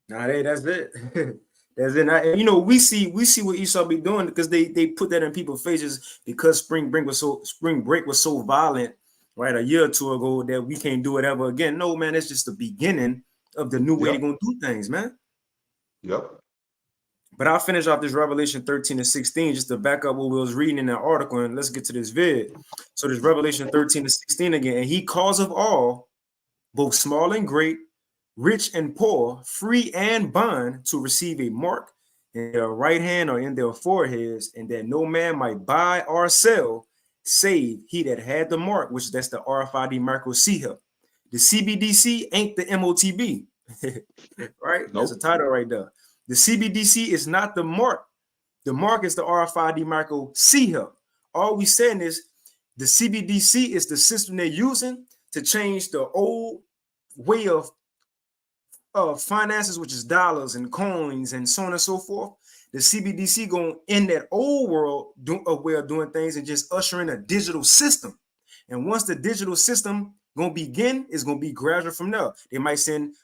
Nah, that's it. That's it. And, you know, we see what Esau be doing because they put that in people's faces because spring break was so violent, right? A year or two ago that we can't do it ever again. No, man, it's just the beginning of the new way they're Yep. gonna do things, man. Yep. But I'll finish off this Revelation 13 and 16 just to back up what we was reading in that article, and let's get to this vid. So this Revelation 13 and 16 again, and he calls of all, both small and great, rich and poor, free and bond, to receive a mark in their right hand or in their foreheads, and that no man might buy or sell, save he that had the mark, which that's the RFID micro C here. The CBDC ain't the MOTB, right? That's a Nope. title right there. The CBDC is not the mark. The mark is the RFID micro C here. All we saying is the CBDC is the system they're using to change the old way of finances, which is dollars and coins and so on and so forth. The CBDC going in that old world way of doing things and just usher in a digital system. And once the digital system gonna begin, it's gonna be gradual from there. They might send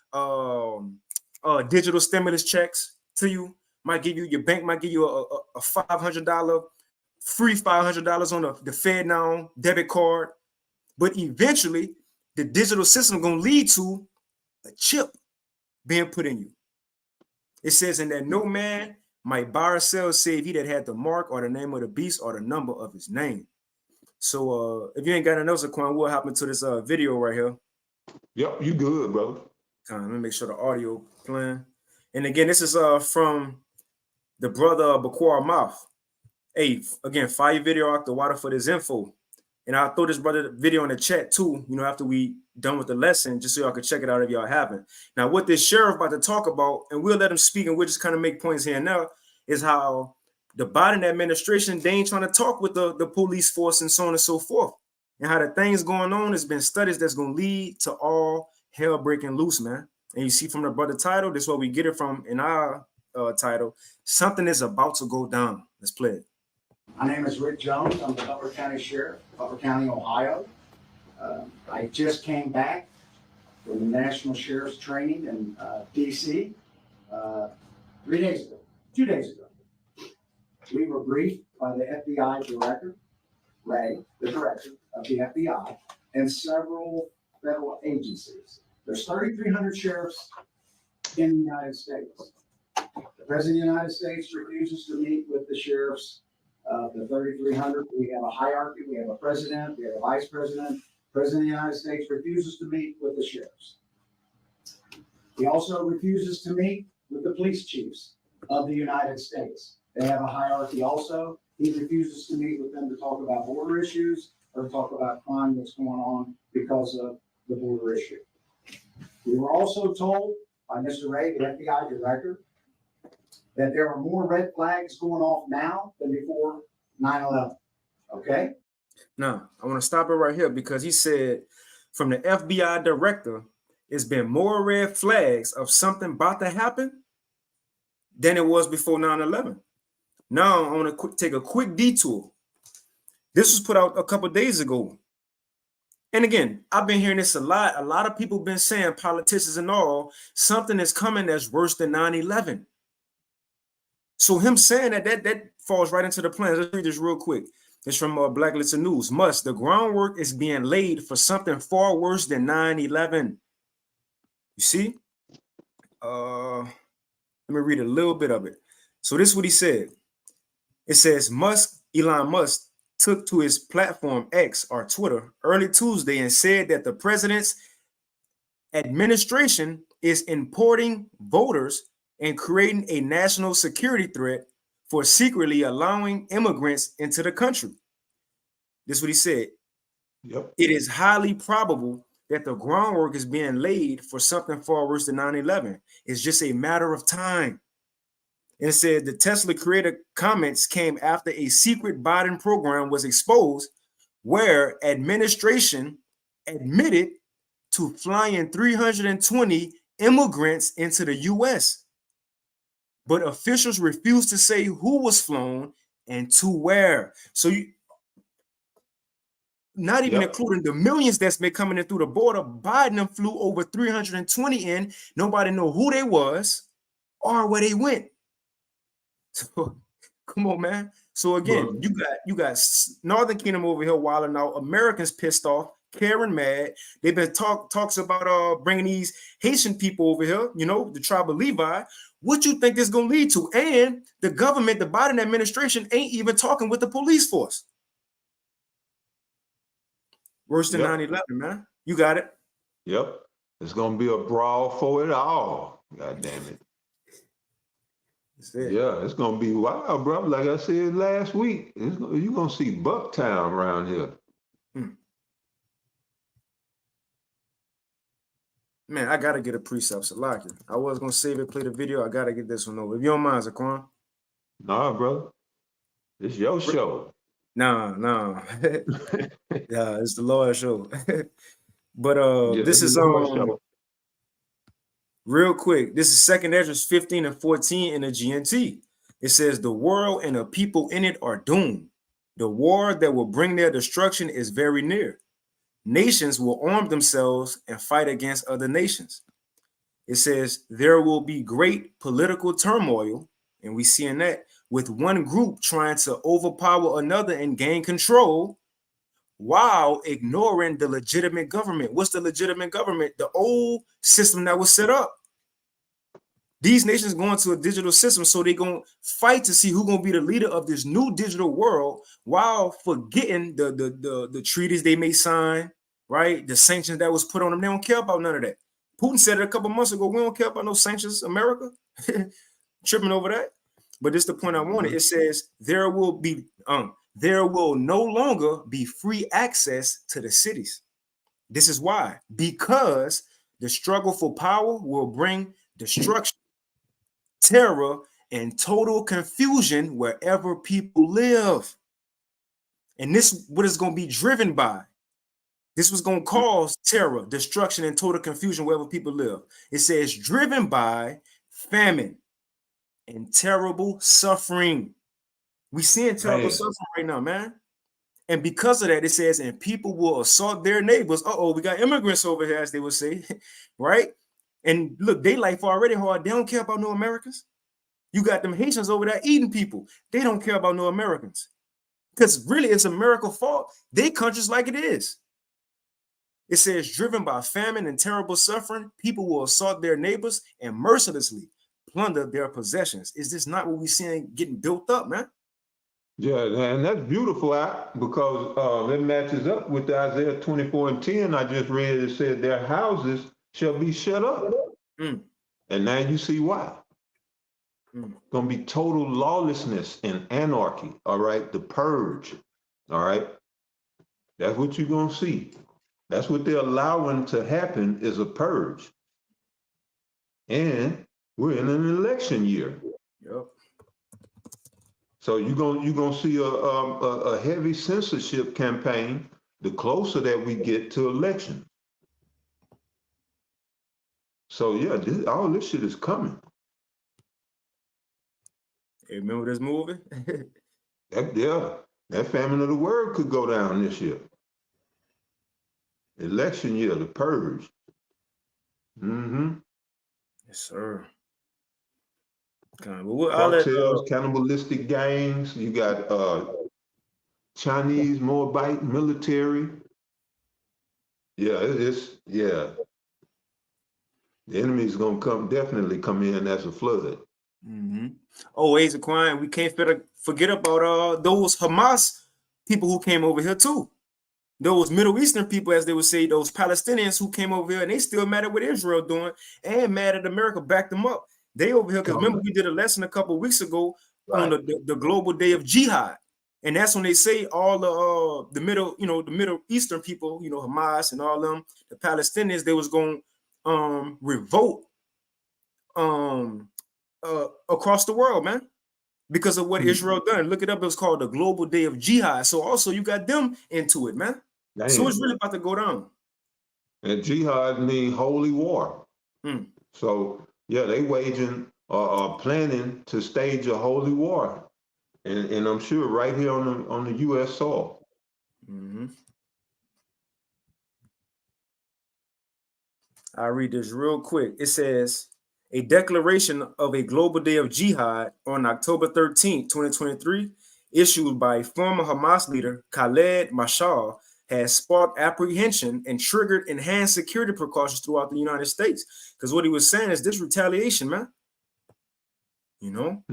digital stimulus checks to you. Might give you your bank might give you a $500 free $500 on the Fed now debit card. But eventually, the digital system gonna lead to a chip being put in you. It says, and that no man might buy or sell save he that had the mark or the name of the beast or the number of his name. So if you ain't got nothing else, Quan, what happened to this video right here? Yep, you good, brother. Let me make sure the audio playing. And again, this is from the brother Bakwar Mouth. Hey, again, fire video out the water for this info. And I'll throw this brother video in the chat too, you know, after we done with the lesson, just so y'all can check it out if y'all haven't. Now, what this sheriff about to talk about, and we'll let him speak and we'll just kind of make points here and now, is how the Biden administration, they ain't trying to talk with the police force and so on and so forth. And how the things going on has been studies that's going to lead to all hell breaking loose, man. And you see from the brother title, this is what we get it from in our title, something is about to go down. Let's play it. My name is Rick Jones. I'm the Butler County Sheriff, Butler County, Ohio. I just came back from the National Sheriff's Training in D.C. 2 days ago. We were briefed by the FBI Director, Ray, the Director of the FBI, and several federal agencies. There's 3,300 sheriffs in the United States. The President of the United States refuses to meet with the sheriffs. The 3,300, we have a hierarchy, we have a president, we have a vice president. President of the United States refuses to meet with the sheriffs. He also refuses to meet with the police chiefs of the United States. They have a hierarchy also. He refuses to meet with them to talk about border issues or to talk about crime that's going on because of the border issue. We were also told by Mr. Ray, the FBI Director, that there are more red flags going off now than before 9/11. Okay? Now, I want to stop it right here because he said from the FBI director, it's been more red flags of something about to happen than it was before 9/11. Now, I want to take a quick detour. This was put out a couple of days ago. And again, I've been hearing this a lot. A lot of people been saying, politicians and all, something is coming that's worse than 9/11. So him saying that falls right into the plan. Let's read this real quick. It's from Blacklisted News. The groundwork is being laid for something far worse than 9/11. You see? Let me read a little bit of it. So this is what he said. It says Elon Musk took to his platform X or Twitter early Tuesday and said that the president's administration is importing voters and creating a national security threat for secretly allowing immigrants into the country. This is what he said. Yep. It is highly probable that the groundwork is being laid for something far worse than 9/11. It's just a matter of time. And it said the Tesla creator comments came after a secret Biden program was exposed where administration admitted to flying 320 immigrants into the U.S. But officials refused to say who was flown and to where. So not even including the millions that's been coming in through the border, Biden flew over 320 in. Nobody know who they was. are where they went. So come on, man. So again, you got Northern Kingdom over here wilding out. Americans pissed off, Karen mad. They've been talks about bringing these Haitian people over here. You know, the tribe of Levi. What you think this gonna lead to? And the government, the Biden administration, ain't even talking with the police force. Worse than 9/11, man. You got it. Yep. It's gonna be a brawl for it all. God damn it. Yeah, it's gonna be wild, bro. Like I said last week, you're gonna see Bucktown around here. Man, I gotta get a precept, Salaki. I was gonna save it, play the video. I gotta get this one over. If you don't mind, Zaquan. Nah, brother. It's your show. Nah. Yeah, it's the Lord's show. But this is real quick. This is 2 Ezra 15 and 14 in the GNT. It says the world and the people in it are doomed. The war that will bring their destruction is very near. Nations will arm themselves and fight against other nations. It says there will be great political turmoil, and we see in that, with one group trying to overpower another and gain control while ignoring the legitimate government. What's the legitimate government? The old system that was set up. These nations going to a digital system, so they're going to fight to see who's going to be the leader of this new digital world while forgetting the treaties they may sign, right? The sanctions that was put on them. They don't care about none of that. Putin said it a couple months ago, we don't care about no sanctions, America. Tripping over that. But this is the point I wanted. It says there will no longer be free access to the cities. This is why. Because the struggle for power will bring destruction, terror, and total confusion wherever people live. And this what is going to be driven by. This was going to cause terror, destruction, and total confusion wherever people live. It says driven by famine and terrible suffering. We seeing terrible suffering right now, man. And because of that, it says, and people will assault their neighbors. We got immigrants over here, as they would say, right? And look, they life already hard. They don't care about no Americans. You got them Haitians over there eating people. They don't care about no Americans. Because really, it's America's fault. They countries like it is. It says, driven by famine and terrible suffering, people will assault their neighbors and mercilessly plunder their possessions. Is this not what we're seeing getting built up, man? Yeah, and that's beautiful, because that matches up with Isaiah 24 and 10. I just read it said their houses shall be shut up. And now you see why. Gonna be total lawlessness and anarchy, all right? The purge, all right? That's what you're gonna see. That's what they're allowing to happen, is a purge. And we're in an election year. Yep. So you're gonna see a heavy censorship campaign the closer that we get to election. So yeah, all this shit is coming. Hey, remember this movie? That famine of the word could go down this year. Election year, the purge. Yes, sir. Cartels, cannibalistic gangs. You got Chinese, Moabite military. Yeah, the enemy is gonna definitely come in as a flood. Ways of crime. We can't forget about those Hamas people who came over here too. Those Middle Eastern people, as they would say, those Palestinians who came over here, and they still mad at what Israel doing and mad at America backed them up. They over here, because remember we did a lesson a couple of weeks ago on the global day of jihad. And that's when they say all the Middle Eastern people, Hamas and all them, the Palestinians, they was going to revolt across the world, man, because of what Israel done. Look it up. It was called the global day of jihad. So also you got them into it, man. Damn. So it's really about to go down. And jihad means holy war. So yeah, they waging planning to stage a holy war. And I'm sure right here on the U.S. soil. I'll read this real quick. It says, A declaration of a global day of jihad on October 13, 2023, issued by former Hamas leader Khaled Mashal, has sparked apprehension and triggered enhanced security precautions throughout the United States. Because what he was saying is this retaliation, man. You know?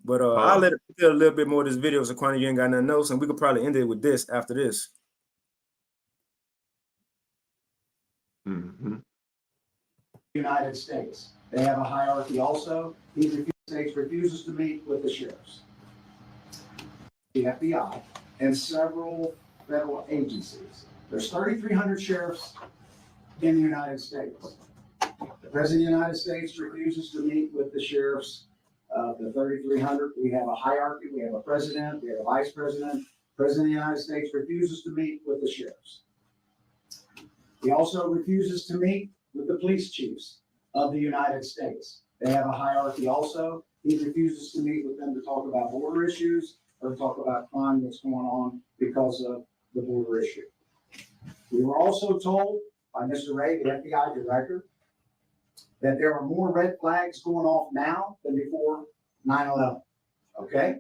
But I'll let it feel a little bit more of this video, so Kwani, you ain't got nothing else, and we could probably end it with this after this. United States. They have a hierarchy also. These states refuses to meet with the sheriffs, the FBI, and several federal agencies. There's 3,300 sheriffs in the United States. The President of the United States refuses to meet with the sheriffs. The 3,300, we have a hierarchy, we have a president, we have a vice president. President of the United States refuses to meet with the sheriffs. He also refuses to meet with the police chiefs of the United States. They have a hierarchy also. He refuses to meet with them to talk about border issues or to talk about crime that's going on because of the border issue. We were also told by Mr. Ray, the FBI director, that there are more red flags going off now than before 9/11. Okay?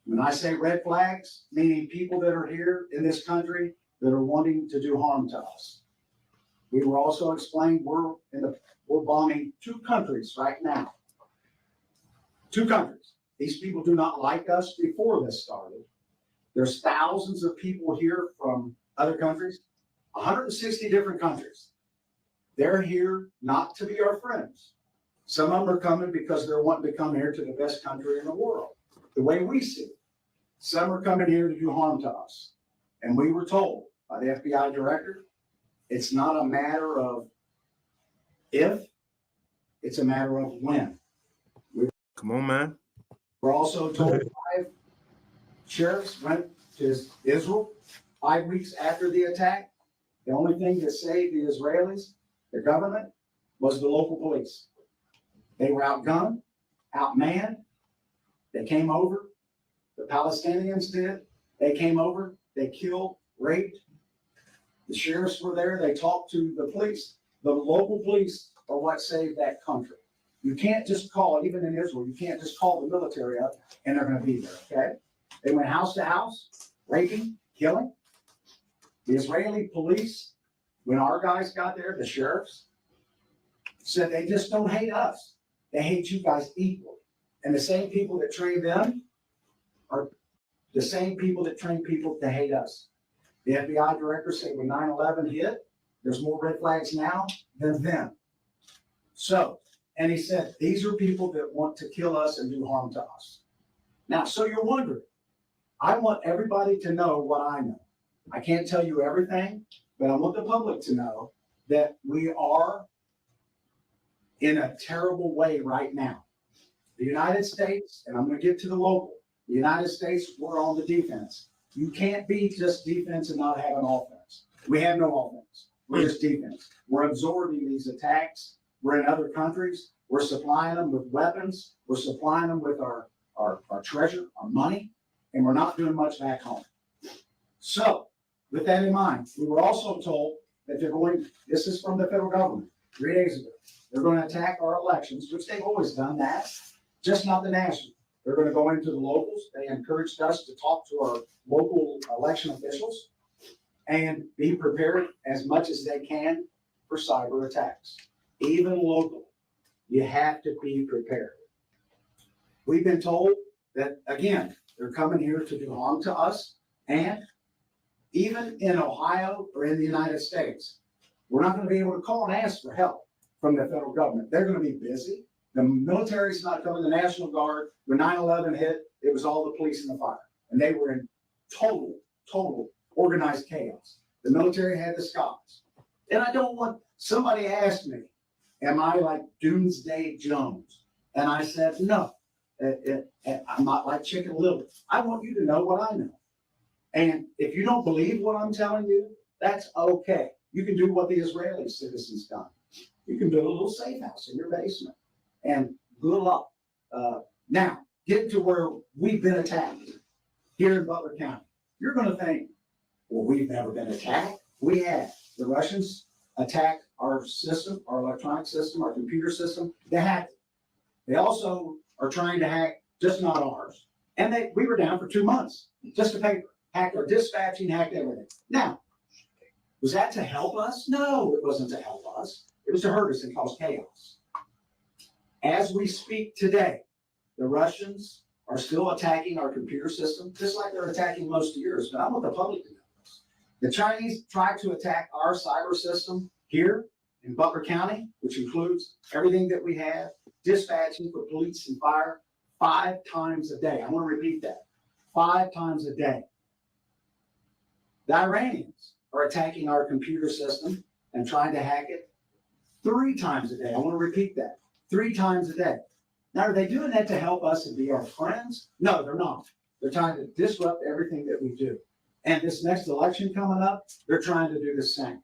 When I say red flags, meaning people that are here in this country that are wanting to do harm to us. We were also explained we're bombing 2 countries right now. 2 countries. These people do not like us before this started. There's thousands of people here from other countries, 160 different countries. They're here not to be our friends. Some of them are coming because they're wanting to come here to the best country in the world, the way we see it. Some are coming here to do harm to us. And we were told by the FBI director, it's not a matter of if, it's a matter of when. Come on, man. We're also told 5 sheriffs went to Israel 5 weeks after the attack. The only thing that saved the Israelis, the government, was the local police. They were outgunned, outmanned. They came over. The Palestinians did. They came over. They killed, raped. The sheriffs were there. They talked to the police. The local police are what saved that country. You can't just call, even in Israel, you can't just call the military up and they're going to be there, okay? They went house to house, raping, killing. The Israeli police, when our guys got there, the sheriffs, said they just don't hate us. They hate you guys equally. And the same people that train them are the same people that train people to hate us. The FBI director said when 9/11 hit, there's more red flags now than then. So, and he said, these are people that want to kill us and do harm to us. Now, so you're wondering, I want everybody to know what I know. I can't tell you everything, but I want the public to know that we are in a terrible way right now. The United States, and I'm going to get to the local, the United States, we're on the defense. You can't be just defense and not have an offense. We have no offense. We're just defense. We're absorbing these attacks. We're in other countries. We're supplying them with weapons. We're supplying them with our treasure, our money, and we're not doing much back home. So, with that in mind, we were also told that they're going, this is from the federal government 3 days ago, they're going to attack our elections, which they've always done that, just not the national. They're going to go into the locals. They encouraged us to talk to our local election officials and be prepared as much as they can for cyber attacks. Even local, you have to be prepared. We've been told that, again, they're coming here to do harm to us. And even in Ohio or in the United States, we're not going to be able to call and ask for help from the federal government. They're going to be busy. The military's not coming, the National Guard. When 9/11 hit, it was all the police and the fire. And they were in total organized chaos. The military had the Scots. And I don't want, somebody asked me, am I like Doomsday Jones? And I said, no, I'm not like Chicken Little. I want you to know what I know. And if you don't believe what I'm telling you, that's okay. You can do what the Israeli citizens done. You can build a little safe house in your basement. And good luck. Now, get to where we've been attacked here in Butler County. You're going to think, well, we've never been attacked. We have. The Russians attacked our system, our electronic system, our computer system. They hacked it. They also are trying to hack just not ours. And we were down for 2 months, just a paper. Hacked our dispatching, hacked everything. Now, was that to help us? No, it wasn't to help us. It was to hurt us and cause chaos. As we speak today, the Russians are still attacking our computer system, just like they're attacking most of yours. But I want the public to know this. The Chinese tried to attack our cyber system here in Butler County, which includes everything that we have, dispatching for police and fire 5 times a day. I want to repeat that. 5 times a day. The Iranians are attacking our computer system and trying to hack it 3 times a day. I want to repeat that. 3 times a day. Now, are they doing that to help us and be our friends? No, they're not. They're trying to disrupt everything that we do. And this next election coming up, they're trying to do the same.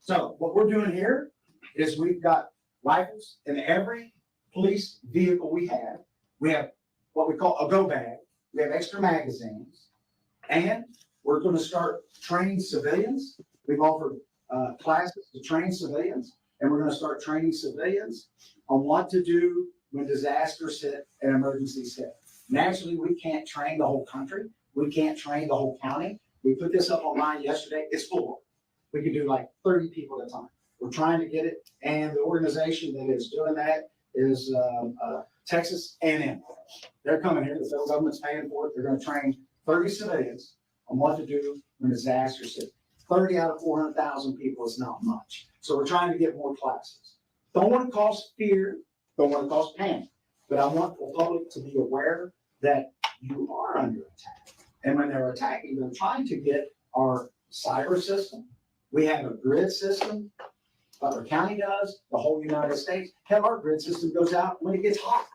So what we're doing here is we've got rifles in every police vehicle we have. We have what we call a go bag. We have extra magazines. And we're going to start training civilians. We've offered classes to train civilians. And we're going to start training civilians on what to do when disasters hit and emergencies hit. Naturally, we can't train the whole country. We can't train the whole county. We put this up online yesterday. It's full. We can do like 30 people at a time. We're trying to get it. And the organization that is doing that is Texas A&M. They're coming here. The federal government's paying for it. They're going to train 30 civilians on what to do when disasters hit. 30 out of 400,000 people is not much. So we're trying to get more classes. Don't want to cause fear. Don't want to cause panic. But I want the public to be aware that you are under attack. And when they're attacking, they're trying to get our cyber system. We have a grid system. Butler County does. The whole United States. Hell, our grid system goes out when it gets hot.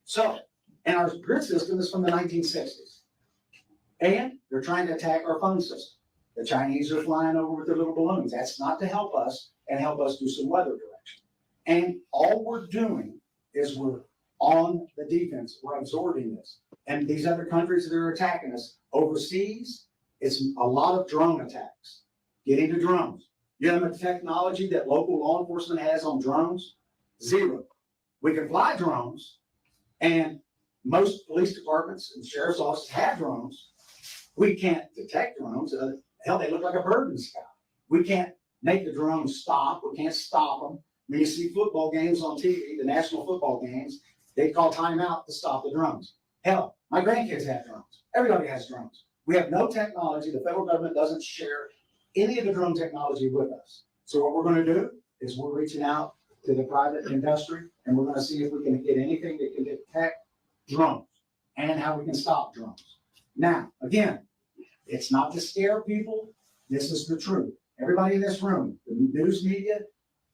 So, and our grid system is from the 1960s. And they're trying to attack our phone system. The Chinese are flying over with their little balloons. That's not to help us and help us do some weather direction. And all we're doing is we're on the defense. We're absorbing this. And these other countries that are attacking us overseas, it's a lot of drone attacks. Get into drones. You know the technology that local law enforcement has on drones? Zero. We can fly drones, and most police departments and sheriff's offices have drones. We can't detect drones. Hell, they look like a bird in the sky. We can't make the drones stop. We can't stop them. When you see football games on TV, the national football games, they call timeout to stop the drones. Hell, my grandkids have drones. Everybody has drones. We have no technology. The federal government doesn't share any of the drone technology with us. So what we're going to do is we're reaching out to the private industry, and we're going to see if we can get anything that can detect drones and how we can stop drones. Now, again, it's not to scare people. This is the truth. Everybody in this room, the news media,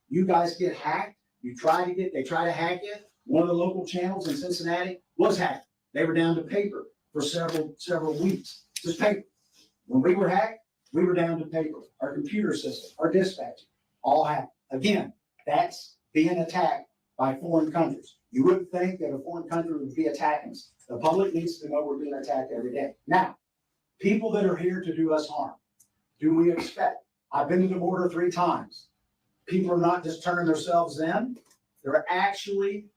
you guys get hacked. They try to hack it. One of the local channels in Cincinnati was hacked. They were down to paper for several weeks. Just paper. When we were hacked, we were down to paper. Our computer system, our dispatching, all hacked. Again, that's being attacked by foreign countries. You wouldn't think that a foreign country would be attacking us. The public needs to know we're being attacked every day. Now, people that are here to do us harm, do we expect? I've been to the border 3 times. People are not just turning themselves in. They're actually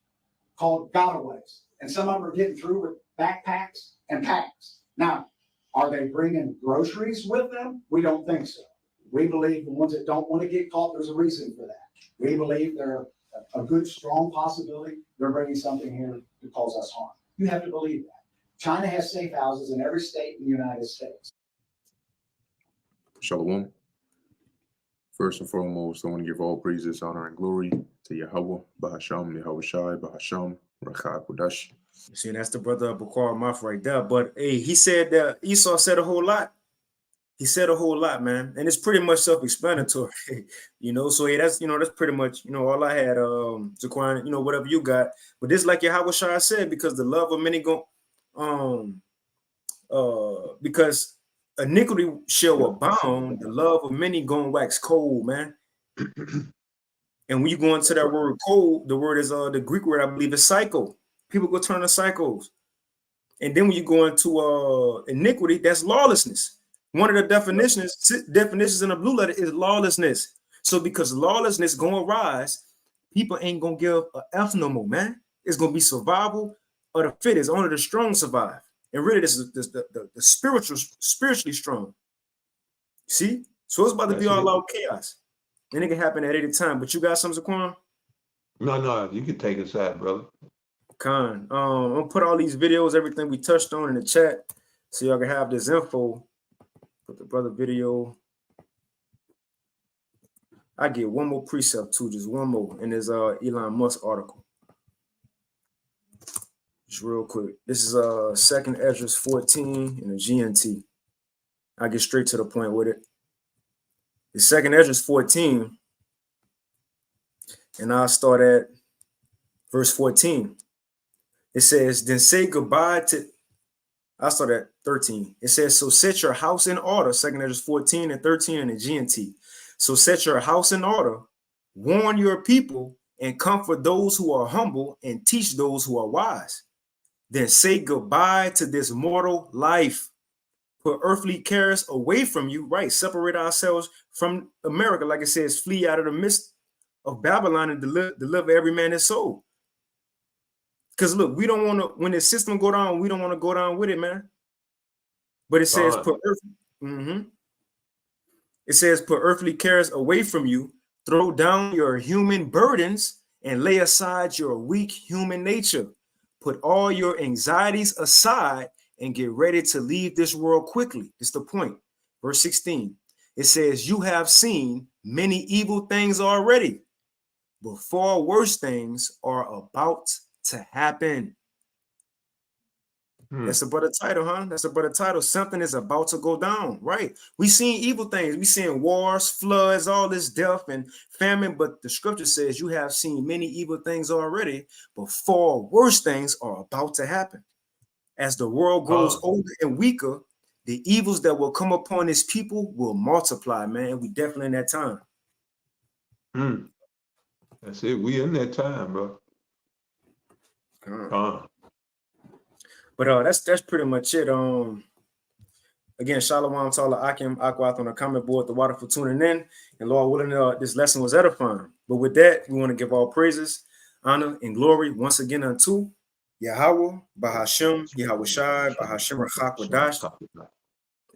called gotaways. And some of them are getting through with backpacks and packs. Now, are they bringing groceries with them? We don't think so. We believe the ones that don't want to get caught, there's a reason for that. We believe they're a good, strong possibility they're bringing something here to cause us harm. You have to believe that. China has safe houses in every state in the United States. Shalom. First and foremost, I want to give all praises, honor, and glory to Yahweh, Bahasham, Yahweh Shai, Bahasham, Rachah Kodash. See, that's the brother of Bakar Mouth right there. But hey, he said that Esau said a whole lot. He said a whole lot, man. And it's pretty much self-explanatory, So hey, that's pretty much, all I had, Jaquan, whatever you got. But this, like Yahweh Shai said, because the love of many because iniquity shall abound, the love of many gonna wax cold, man. And when you go into that word cold, the word is the Greek word, I believe, is psycho. People go turn to psychos. And then when you go into iniquity, that's lawlessness. One of the definitions in the blue letter is lawlessness. So because lawlessness gonna rise, people ain't gonna give a F no more, man. It's gonna be survival of the fittest. Only the strong survive. And really, this is the spiritually strong. See? So it's about to be all out chaos. And it can happen at any time. But you got something, Zaquan? No, you can take us out, brother. I'm gonna put all these videos, everything we touched on in the chat, so y'all can have this info. Put the brother video. I get one more precept too, just one more, in this Elon Musk article. Just real quick. This is 2nd Esdras 14 in the GNT. I get straight to the point with it. The 2nd Esdras 14, and I'll start at verse 14. It says, then say goodbye to, I'll start at 13. It says, so set your house in order, 2nd Esdras 14 and 13 in the GNT. So set your house in order, warn your people, and comfort those who are humble, and teach those who are wise. Then say goodbye to this mortal life. Put earthly cares away from you, right? Separate ourselves from America. Like it says, flee out of the midst of Babylon and deliver every man his soul. Because look, we don't want to, when the system go down, we don't want to go down with it, man. But it says, it says, put earthly cares away from you, throw down your human burdens, and lay aside your weak human nature. Put all your anxieties aside and get ready to leave this world quickly. It's the point. Verse 16, it says, you have seen many evil things already, but far worse things are about to happen. That's a better title, huh? That's a better title. Something is about to go down, right? We seen evil things. We seen wars, floods, all this death and famine, but the scripture says you have seen many evil things already, but far worse things are about to happen. As the world grows older and weaker, the evils that will come upon his people will multiply, man. We definitely in that time. That's it. We in that time, bro. But that's pretty much it. Again, Shalom to all the Akim Akwath on the comment board, the water for tuning in. And Lord willing, this lesson was edifying. But with that, we want to give all praises, honor, and glory once again unto Yahweh, Bahashem, Yahweh Shai, Bahashem Rachak Wadash,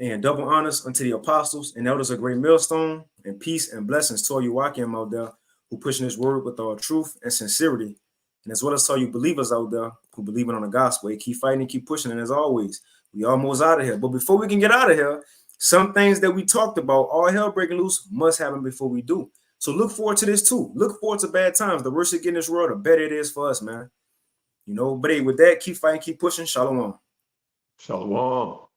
and double honors unto the apostles and elders of Great Millstone, and peace and blessings to all you Akim out there who pushing this word with all truth and sincerity. And as well as all you believers out there who believe in on the gospel, keep fighting and keep pushing. And as always, we almost out of here. But before we can get out of here, some things that we talked about, all hell breaking loose, must happen before we do. So look forward to this too. Look forward to bad times. The worse it get in this world, the better it is for us, man. You know, but hey, with that, keep fighting, keep pushing. Shalom. Shalom.